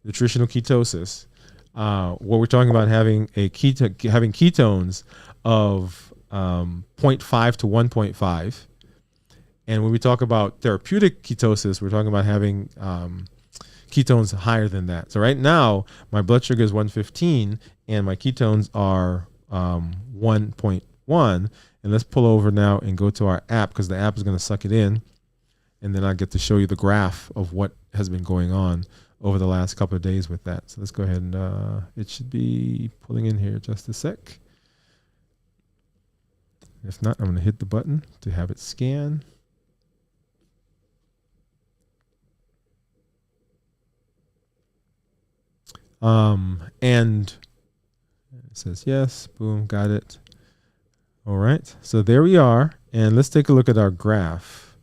what we're talking about having having ketones of 0.5 to 1.5. And when we talk about therapeutic ketosis, we're talking about having ketones higher than that. So right now, my blood sugar is 115 and my ketones are 1.1. And let's pull over now and go to our app, because the app is going to suck it in. And then I get to show you the graph of what has been going on over the last couple of days with that. So let's go ahead and it should be pulling in here just a sec. If not, I'm going to hit the button to have it scan. And it says yes, boom, got it. All right, so there we are. And let's take a look at our graph.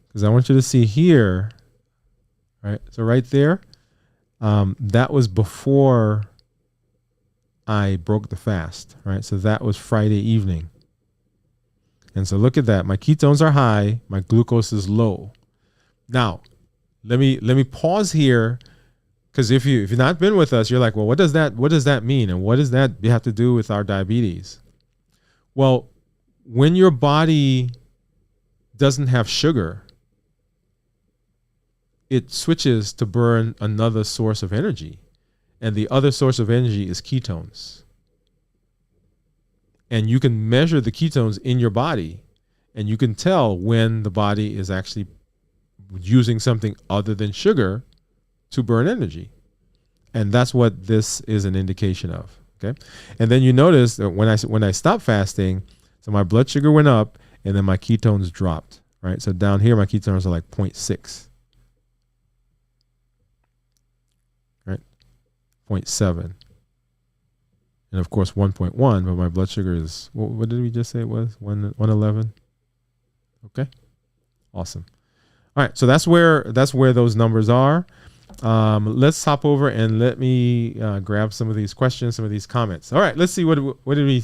Because I want you to see here, right? So right there, that was before I broke the fast, right? So that was Friday evening. And so look at that. My ketones are high. My glucose is low. Now, let me pause here, because if you've not been with us, you're like, well, what does that mean? And what does that have to do with our diabetes? Well, when your body doesn't have sugar, it switches to burn another source of energy. And the other source of energy is ketones. And you can measure the ketones in your body, and you can tell when the body is actually using something other than sugar to burn energy. And that's what this is an indication of. Okay. And then you notice that when I stopped fasting, so my blood sugar went up and then my ketones dropped, right? So down here, my ketones are like 0.6, right? 0.7. And of course, 1.1, but my blood sugar is, what did we just say it was? 111. Okay. Awesome. All right. So that's where those numbers are. Let's hop over and let me grab some of these questions, some of these comments. All right. Let's see what did we,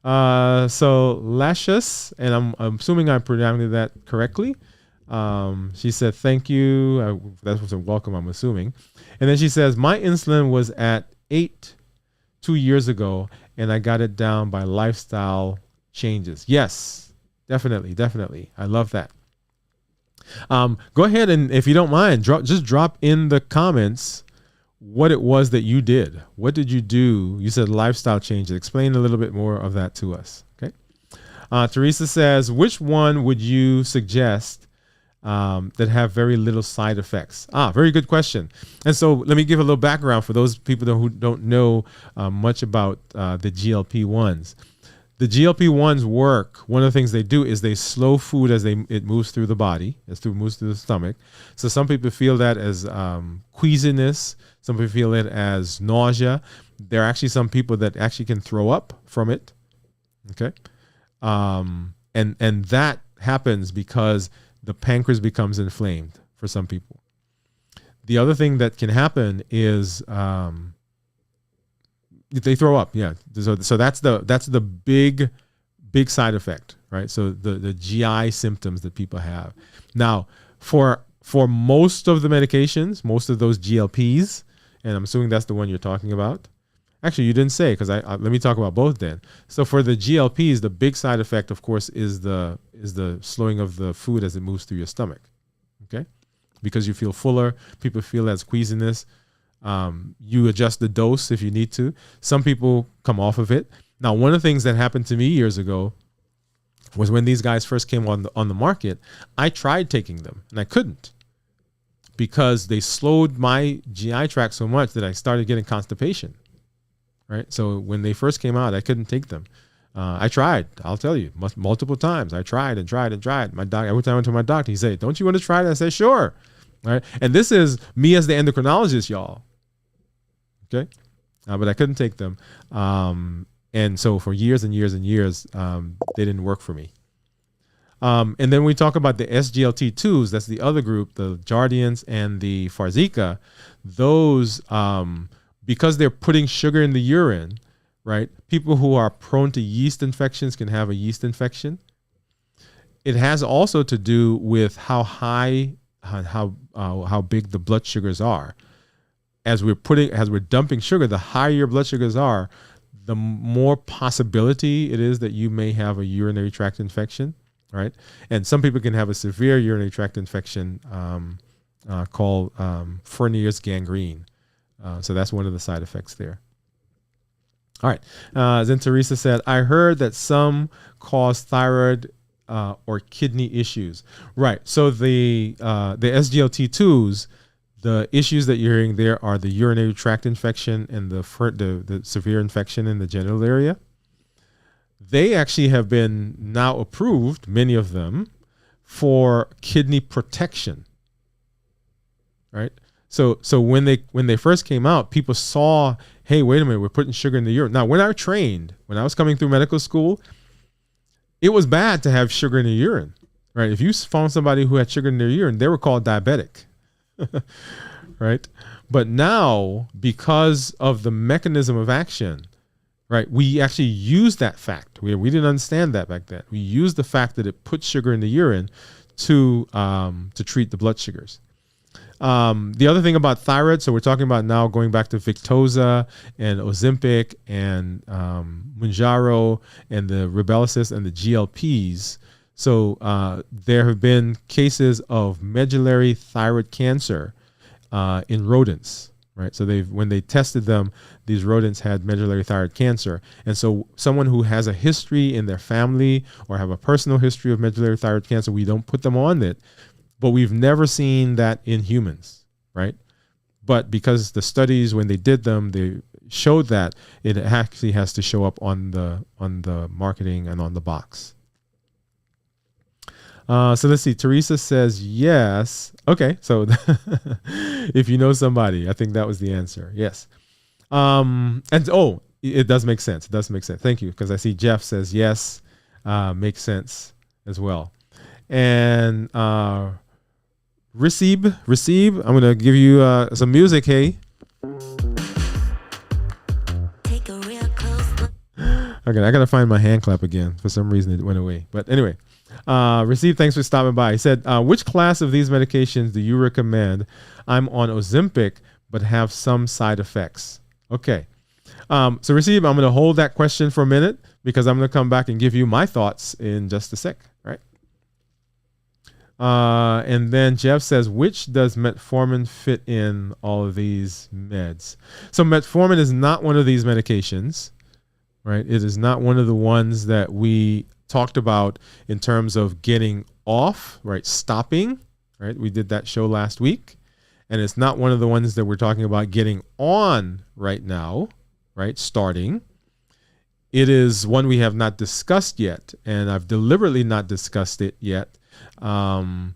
so Lascious, and I'm assuming I'm pronouncing that correctly. She said, thank you. That was a welcome, I'm assuming. And then she says, my insulin was at 8 2 years ago, and I got it down by lifestyle changes. Yes, definitely. I love that. Go ahead and, if you don't mind, just drop in the comments what it was that you did. What did you do? You said lifestyle changes. Explain a little bit more of that to us. Okay. Teresa says, which one would you suggest that have very little side effects? Very good question. And so let me give a little background for those people who don't know much about the GLP-1s. The GLP-1s work. One of the things they do is they slow food as it moves through the body, moves through the stomach. So some people feel that as queasiness. Some people feel it as nausea. There are actually some people that actually can throw up from it. Okay, and that happens because the pancreas becomes inflamed for some people. The other thing that can happen is they throw up. Yeah. So that's the big side effect, right? So the GI symptoms that people have. Now, for most of the medications, most of those GLPs, and I'm assuming that's the one you're talking about. Actually, you didn't say, because let me talk about both then. So for the GLPs, the big side effect, of course, is the slowing of the food as it moves through your stomach. Okay, because you feel fuller. People feel as queasiness. You adjust the dose if you need to. Some people come off of it. Now, one of the things that happened to me years ago was when these guys first came on the market. I tried taking them and I couldn't, because they slowed my GI tract so much that I started getting constipation. Right. So when they first came out, I couldn't take them. I tried. I'll tell you, multiple times. I tried. My doc. Every time I went to my doctor, he said, "Don't you want to try it?" I said, "Sure." All right. And this is me as the endocrinologist, y'all. Okay. But I couldn't take them. And so for years and years and years, they didn't work for me. And then we talk about the SGLT2s. That's the other group, the Jardiance and the Farxiga. Those, because they're putting sugar in the urine, right? People who are prone to yeast infections can have a yeast infection. It has also to do with how high, how big the blood sugars are. As we're dumping sugar, the higher your blood sugars are, the more possibility it is that you may have a urinary tract infection, right? And some people can have a severe urinary tract infection called Fournier's gangrene. So that's one of the side effects there. All right. Then Teresa said, I heard that some cause thyroid or kidney issues. Right. So the SGLT2s, the issues that you're hearing there are the urinary tract infection and the severe infection in the genital area. They actually have been now approved, many of them, for kidney protection. Right. So when they first came out, people saw, hey, wait a minute, we're putting sugar in the urine. Now, when I was coming through medical school, it was bad to have sugar in the urine, right? If you found somebody who had sugar in their urine, they were called diabetic, right? But now, because of the mechanism of action, right, we actually use that fact. We didn't understand that back then. We used the fact that it puts sugar in the urine to treat the blood sugars. The other thing about thyroid, so we're talking about now going back to Victoza and Ozempic and Mounjaro and the Rybelsus and the GLPs. So there have been cases of medullary thyroid cancer in rodents, right? So when they tested them, these rodents had medullary thyroid cancer. And so someone who has a history in their family or have a personal history of medullary thyroid cancer, we don't put them on it. But we've never seen that in humans, right? But because the studies, when they did them, showed that, it actually has to show up on the marketing and on the box. So let's see. Teresa says yes. Okay, so if you know somebody, I think that was the answer. Yes. And it does make sense. It does make sense. Thank you, because I see Jeff says yes. Makes sense as well. And Receive. I'm gonna give you some music. Hey. Take a real close look. Okay, I gotta find my hand clap again. For some reason, it went away. But anyway, Receive. Thanks for stopping by. He said, "Which class of these medications do you recommend? I'm on Ozempic, but have some side effects." Okay. So Receive, I'm gonna hold that question for a minute because I'm gonna come back and give you my thoughts in just a sec. Right. And then Jeff says, which does metformin fit in all of these meds? So metformin is not one of these medications, right? It is not one of the ones that we talked about in terms of getting off, right? Stopping, right? We did that show last week. And it's not one of the ones that we're talking about getting on right now, right? Starting. It is one we have not discussed yet. And I've deliberately not discussed it yet. And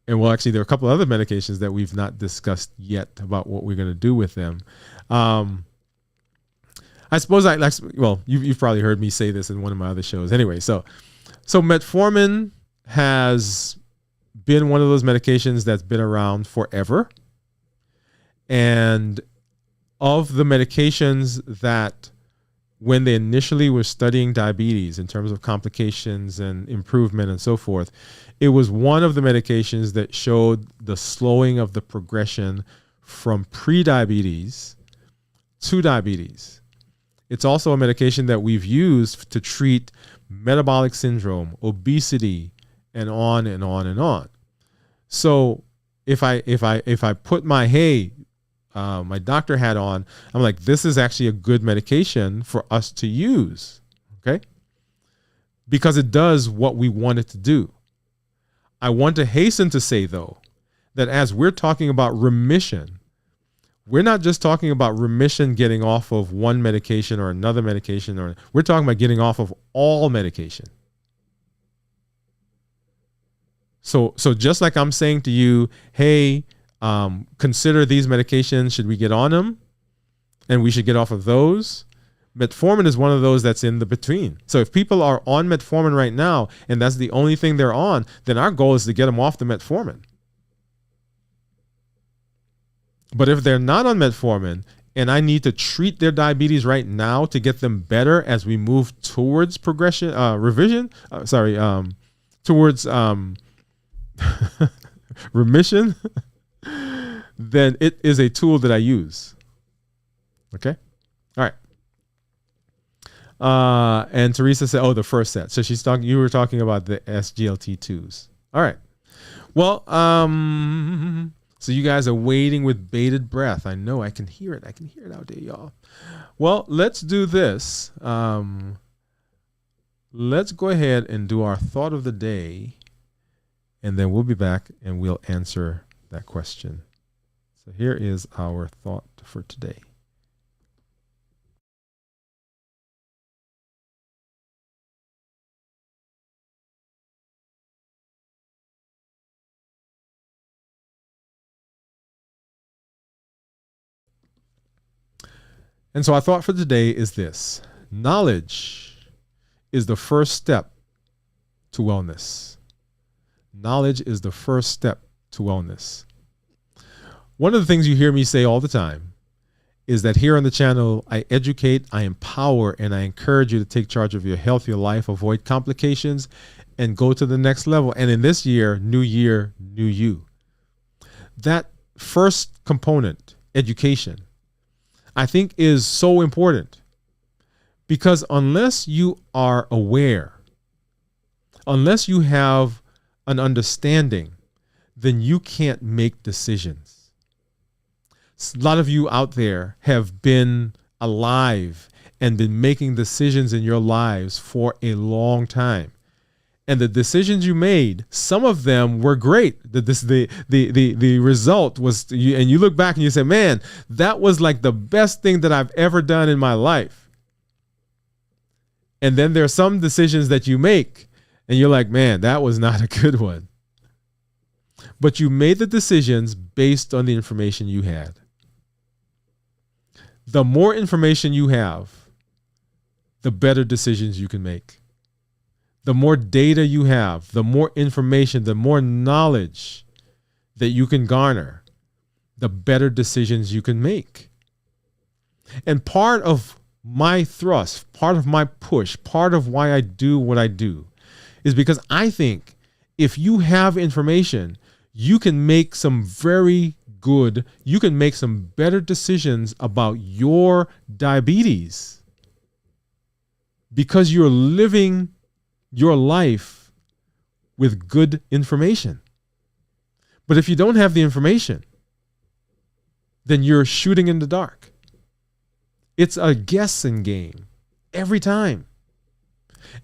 well, actually, there are a couple other medications that we've not discussed yet about what we're going to do with them. I suppose you've probably heard me say this in one of my other shows. Anyway, so metformin has been one of those medications that's been around forever. And of the medications that when they initially were studying diabetes in terms of complications and improvement and so forth, it was one of the medications that showed the slowing of the progression from pre-diabetes to diabetes. It's also a medication that we've used to treat metabolic syndrome, obesity, and on and on and on. So if I put my my doctor hat on, I'm like, this is actually a good medication for us to use, okay? Because it does what we want it to do. I want to hasten to say, though, that as we're talking about remission, we're not just talking about remission getting off of one medication or another medication, or we're talking about getting off of all medication. So just like I'm saying to you, hey, consider these medications. Should we get on them? And we should get off of those. Metformin is one of those that's in the between. So if people are on metformin right now, and that's the only thing they're on, then our goal is to get them off the metformin. But if they're not on metformin, and I need to treat their diabetes right now to get them better as we move towards towards remission, then it is a tool that I use. Okay? All right. And Teresa said, the first set. So you were talking about the SGLT2s. All right. Well, so you guys are waiting with bated breath. I know, I can hear it. I can hear it out there, y'all. Well, let's do this. Let's go ahead and do our thought of the day, and then we'll be back and we'll answer that question. So here is our thought for today. And so our thought for today is this: knowledge is the first step to wellness. Knowledge is the first step to wellness. One of the things you hear me say all the time is that here on the channel, I educate, I empower, and I encourage you to take charge of your health, your life, avoid complications, and go to the next level. And in this year, new you. That first component, education, I think is so important, because unless you are aware, unless you have an understanding, then you can't make decisions. A lot of you out there have been alive and been making decisions in your lives for a long time. And the decisions you made, some of them were great. The result was, and you look back and you say, man, that was like the best thing that I've ever done in my life. And then there are some decisions that you make and you're like, man, that was not a good one. But you made the decisions based on the information you had. The more information you have, the better decisions you can make. The more data you have, the more information, the more knowledge that you can garner, the better decisions you can make. And part of my thrust, part of my push, part of why I do what I do is because I think if you have information, you can make some you can make some better decisions about your diabetes because you're living your life with good information. But if you don't have the information, then you're shooting in the dark. It's a guessing game every time.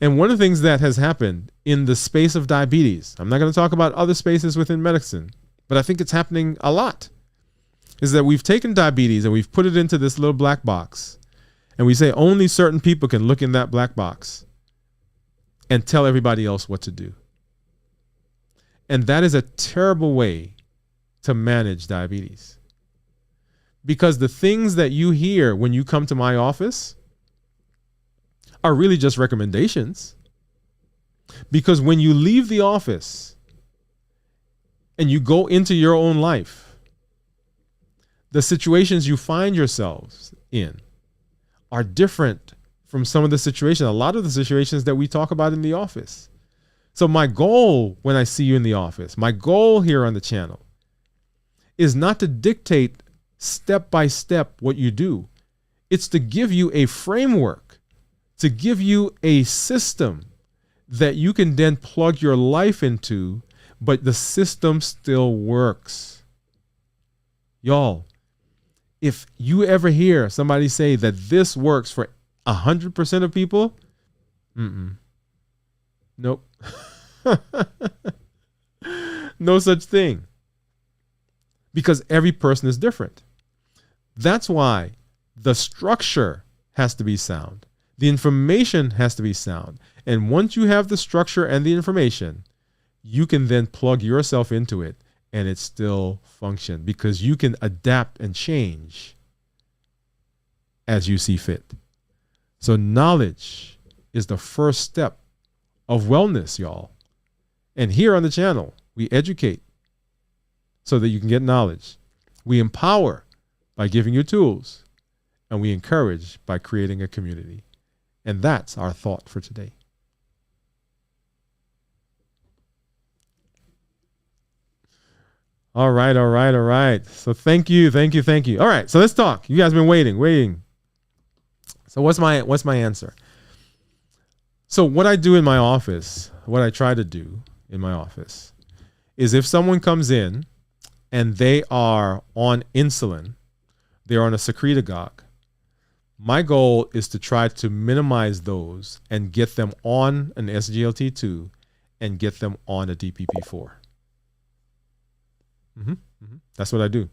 And one of the things that has happened in the space of diabetes, I'm not going to talk about other spaces within medicine, but I think it's happening a lot, is that we've taken diabetes and we've put it into this little black box. And we say only certain people can look in that black box and tell everybody else what to do. And that is a terrible way to manage diabetes. Because the things that you hear when you come to my office are really just recommendations. Because when you leave the office and you go into your own life, the situations you find yourselves in are different from some of the situations, a lot of the situations that we talk about in the office. So my goal when I see you in the office, my goal here on the channel is not to dictate step by step what you do. It's to give you a framework, to give you a system that you can then plug your life into, but the system still works. Y'all, if you ever hear somebody say that this works for 100% of people, nope. No such thing. Because every person is different. That's why the structure has to be sound. The information has to be sound. And once you have the structure and the information, you can then plug yourself into it and it still function because you can adapt and change as you see fit. So knowledge is the first step of wellness, y'all. And here on the channel, we educate so that you can get knowledge. We empower by giving you tools, and we encourage by creating a community. And that's our thought for today. All right. So thank you. All right, so let's talk. You guys have been waiting. So what's my answer? So what I do in my office, what I try to do in my office is if someone comes in and they are on insulin, they're on a secretagogue, my goal is to try to minimize those and get them on an SGLT2 and get them on a DPP4. That's what I do.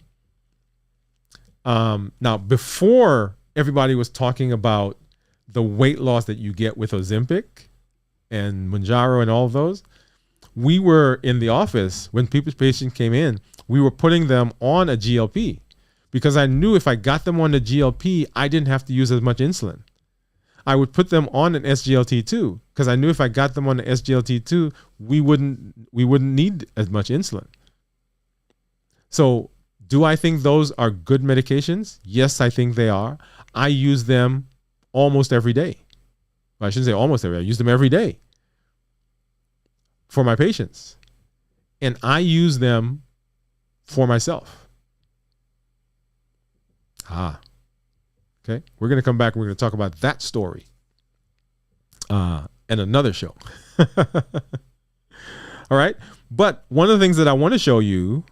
Now, before everybody was talking about the weight loss that you get with Ozempic and Mounjaro and all of those, we were in the office when patients came in, we were putting them on a GLP because I knew if I got them on the GLP, I didn't have to use as much insulin. I would put them on an SGLT2 because I knew if I got them on the SGLT2, we wouldn't need as much insulin. So do I think those are good medications? Yes, I think they are. I use them almost every day. Well, I shouldn't say almost every day. I use them every day for my patients. And I use them for myself. Okay. We're going to come back and we're going to talk about that story in another show. All right. But one of the things that I want to show you,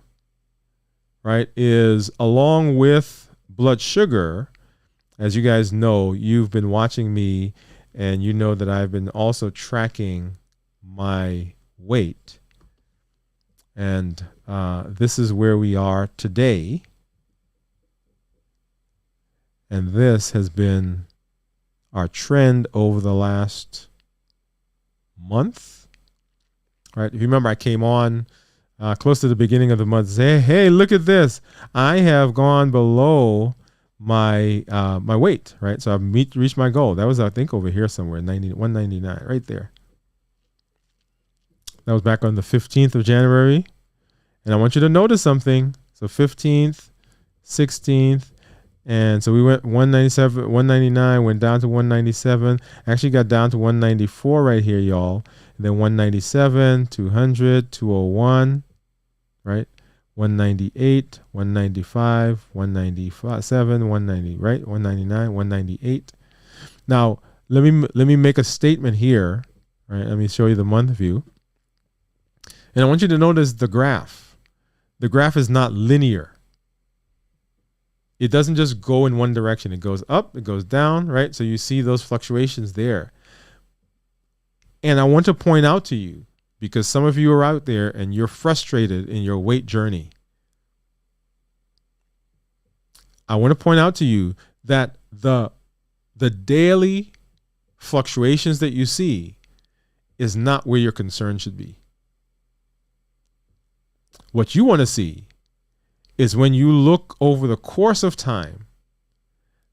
right, is along with blood sugar, as you guys know, you've been watching me and you know that I've been also tracking my weight. And this is where we are today. And this has been our trend over the last month. All right. If you remember, I came on close to the beginning of the month, say, hey, look at this. I have gone below my my weight, right? So I've reached my goal. That was, I think, over here somewhere, 199, right there. That was back on the 15th of January. And I want you to notice something. So 15th, 16th, and so we went 197, 199, went down to 197. Actually got down to 194 right here, y'all. And then 197, 200, 201, right? 198, 195, 197, 190, right? 199, 198. Now, let me make a statement here, right? Let me show you the month view. And I want you to notice the graph. The graph is not linear. It doesn't just go in one direction. It goes up, it goes down, right? So you see those fluctuations there. And I want to point out to you, because some of you are out there and you're frustrated in your weight journey. I want to point out to you that the daily fluctuations that you see is not where your concern should be. What you want to see is when you look over the course of time,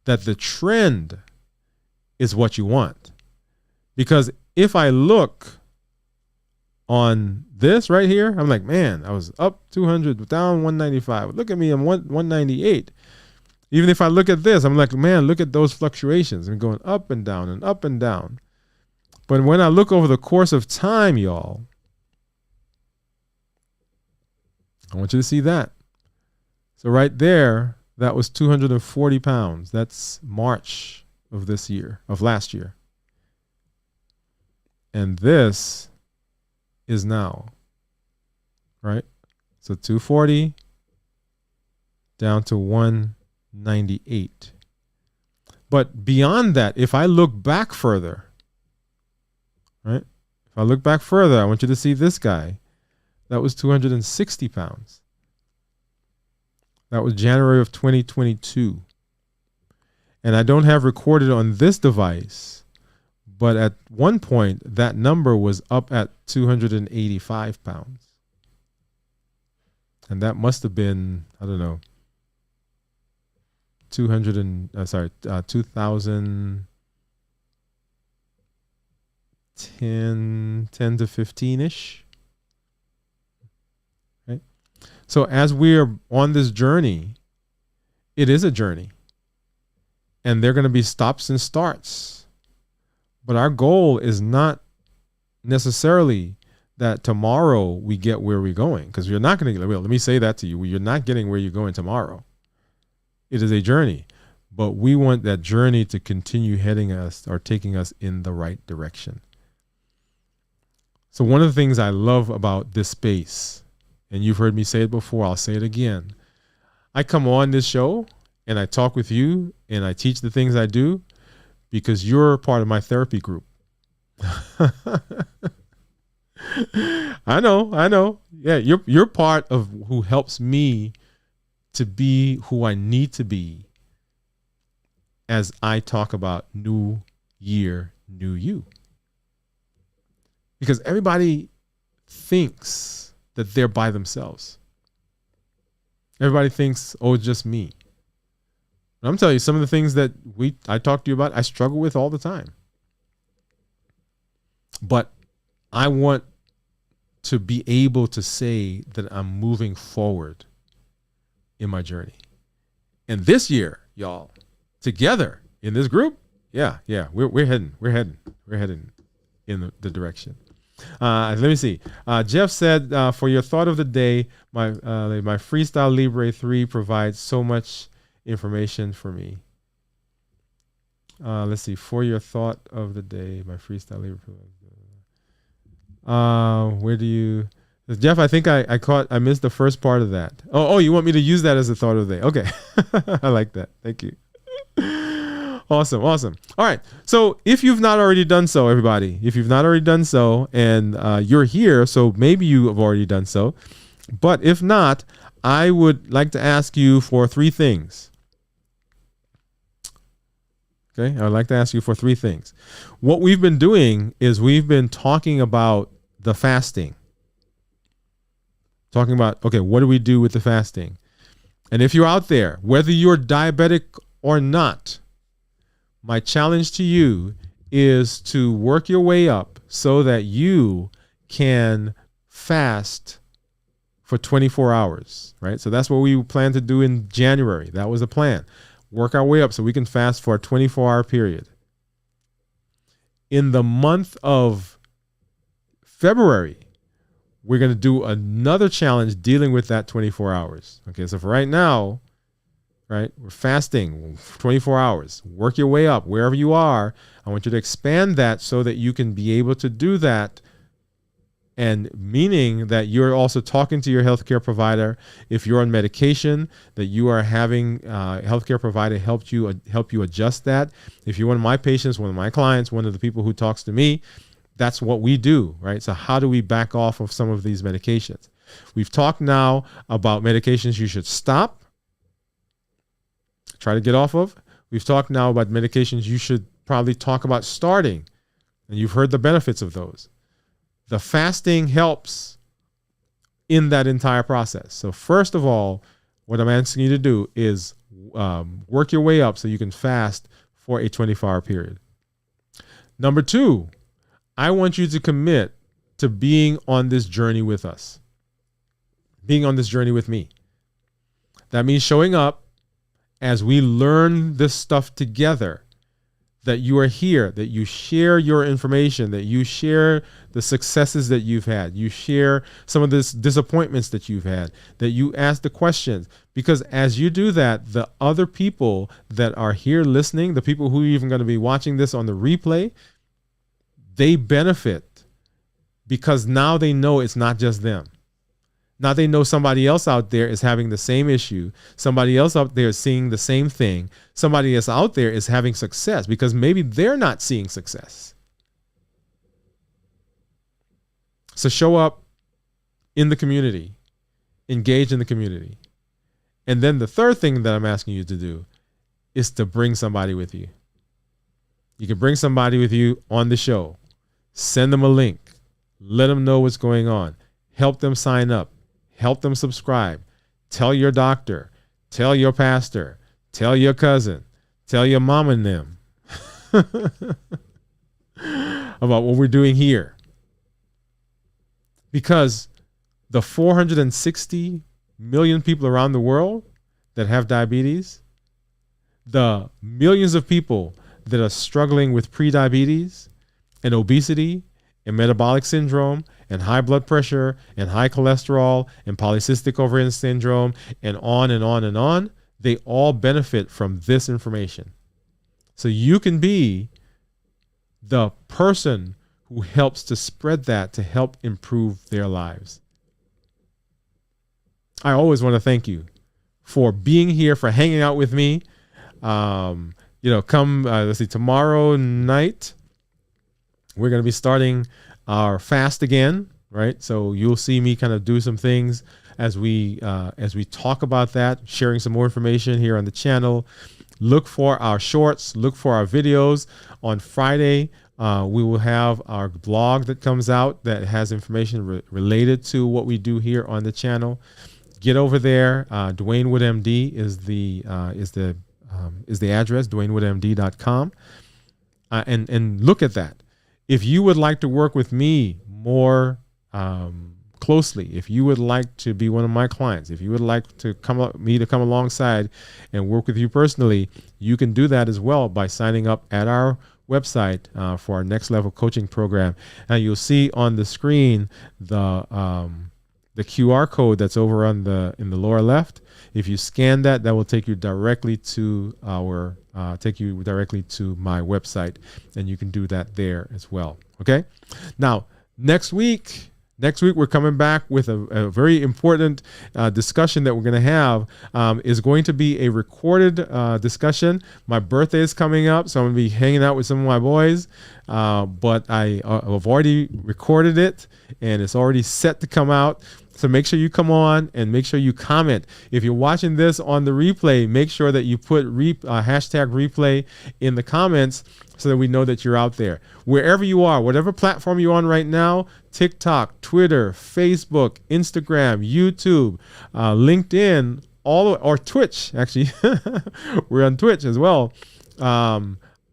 that the trend is what you want. Because if I look on this right here, I'm like, man, I was up 200, down 195. Look at me, I'm 198. Even if I look at this, I'm like, man, look at those fluctuations. I'm going up and down and up and down. But when I look over the course of time, y'all, I want you to see that. So right there, that was 240 pounds. That's March of this year, of last year. And this is now, right? So 240 down to 198. But beyond that, if I look back further, right? If I look back further, I want you to see this guy. That was 260 pounds. That was January of 2022. And I don't have recorded on this device, but at one point, that number was up at 285 pounds. And that must have been, I don't know, 2010 to 15-ish. Right? So as we're on this journey, it is a journey. And there are going to be stops and starts. But our goal is not necessarily that tomorrow we get where we're going, because you're not going to get, well, let me say that to you. You're not getting where you're going tomorrow. It is a journey, but we want that journey to continue heading us or taking us in the right direction. So one of the things I love about this space, and you've heard me say it before, I'll say it again. I come on this show and I talk with you and I teach the things I do because you're part of my therapy group. I know. Yeah, you're part of who helps me to be who I need to be as I talk about new year, new you. Because everybody thinks that they're by themselves. Everybody thinks, oh, it's just me. And I'm telling you, some of the things that I talk to you about, I struggle with all the time. But I want to be able to say that I'm moving forward in my journey. And this year, y'all, together in this group, yeah, we're heading in the direction. Let me see. Jeff said, for your thought of the day, my Freestyle Libre 3 provides so much information for me. Let's see. For your thought of the day, my Freestyle Libre provides. Where do you... Jeff, I think I missed the first part of that. Oh, you want me to use that as a thought of the day? Okay. I like that. Thank you. Awesome. Awesome. All right. So if you've not already done so, everybody, if you've not already done so and you're here, so maybe you have already done so. But if not, I would like to ask you for three things. Okay. I would like to ask you for three things. What we've been doing is we've been talking about the fasting. Talking about, okay, what do we do with the fasting? And if you're out there, whether you're diabetic or not, my challenge to you is to work your way up so that you can fast for 24 hours, right? So that's what we plan to do in January. That was the plan. Work our way up so we can fast for a 24-hour period. In the month of February, we're going to do another challenge dealing with that 24 hours. Okay, so for right now, right, we're fasting 24 hours. Work your way up wherever you are. I want you to expand that so that you can be able to do that, and meaning that you're also talking to your healthcare provider. If you're on medication, that you are having a healthcare provider help you adjust that. If you're one of my patients, one of my clients, one of the people who talks to me, that's what we do, right? So how do we back off of some of these medications? We've talked now about medications you should stop, try to get off of. We've talked now about medications you should probably talk about starting, and you've heard the benefits of those. The fasting helps in that entire process. So first of all, what I'm asking you to do is work your way up so you can fast for a 24-hour period. Number two, I want you to commit to being on this journey with us, being on this journey with me. That means showing up as we learn this stuff together, that you are here, that you share your information, that you share the successes that you've had, you share some of the disappointments that you've had, that you ask the questions. Because as you do that, the other people that are here listening, the people who are even going to be watching this on the replay, they benefit because now they know it's not just them. Now they know somebody else out there is having the same issue. Somebody else out there is seeing the same thing. Somebody else out there is having success because maybe they're not seeing success. So show up in the community, engage in the community. And then the third thing that I'm asking you to do is to bring somebody with you. You can bring somebody with you on the show. Send them a link. Let them know what's going on. Help them sign up. Help them subscribe. Tell your doctor. Tell your pastor. Tell your cousin. Tell your mom and them about what we're doing here. Because the 460 million people around the world that have diabetes, the millions of people that are struggling with prediabetes and obesity and metabolic syndrome and high blood pressure and high cholesterol and polycystic ovarian syndrome and on and on and on, they all benefit from this information. So you can be the person who helps to spread that to help improve their lives. I always want to thank you for being here, for hanging out with me. Come, let's see, tomorrow night, we're going to be starting our fast again, right? So you'll see me kind of do some things as we talk about that, sharing some more information here on the channel. Look for our shorts, look for our videos. On Friday, we will have our blog that comes out that has information related to what we do here on the channel. Get over there. Dwayne Wood MD is the address, dwaynewoodmd.com, and look at that. If you would like to work with me more closely, if you would like to be one of my clients, if you would like to come alongside and work with you personally, you can do that as well by signing up at our website for our next level coaching program. And you'll see on the screen the QR code that's over in the lower left. If you scan that, that will take you directly to my website, and you can do that there as well. Okay. Now, next week Next week, we're coming back with a very important discussion that we're going to have. Is going to be a recorded discussion. My birthday is coming up, so I'm going to be hanging out with some of my boys. But I've already recorded it, and it's already set to come out. So make sure you come on and make sure you comment. If you're watching this on the replay, make sure that you put hashtag replay in the comments so that we know that you're out there. Wherever you are, whatever platform you're on right now, TikTok, Twitter, Facebook, Instagram, YouTube, LinkedIn, or Twitch, actually. We're on Twitch as well.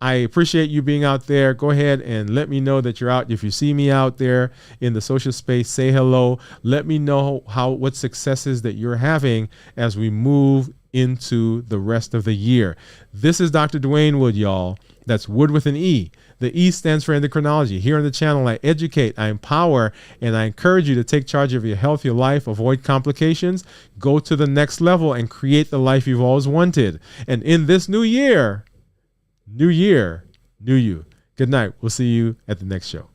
I appreciate you being out there. Go ahead and let me know that you're out. If you see me out there in the social space, say hello. Let me know what successes that you're having as we move into the rest of the year. This is Dr. Dwayne Wood, y'all. That's Wood with an E. The E stands for endocrinology. Here on the channel, I educate, I empower, and I encourage you to take charge of your health, your life, avoid complications, go to the next level, and create the life you've always wanted. And in this new year, new you. Good night. We'll see you at the next show.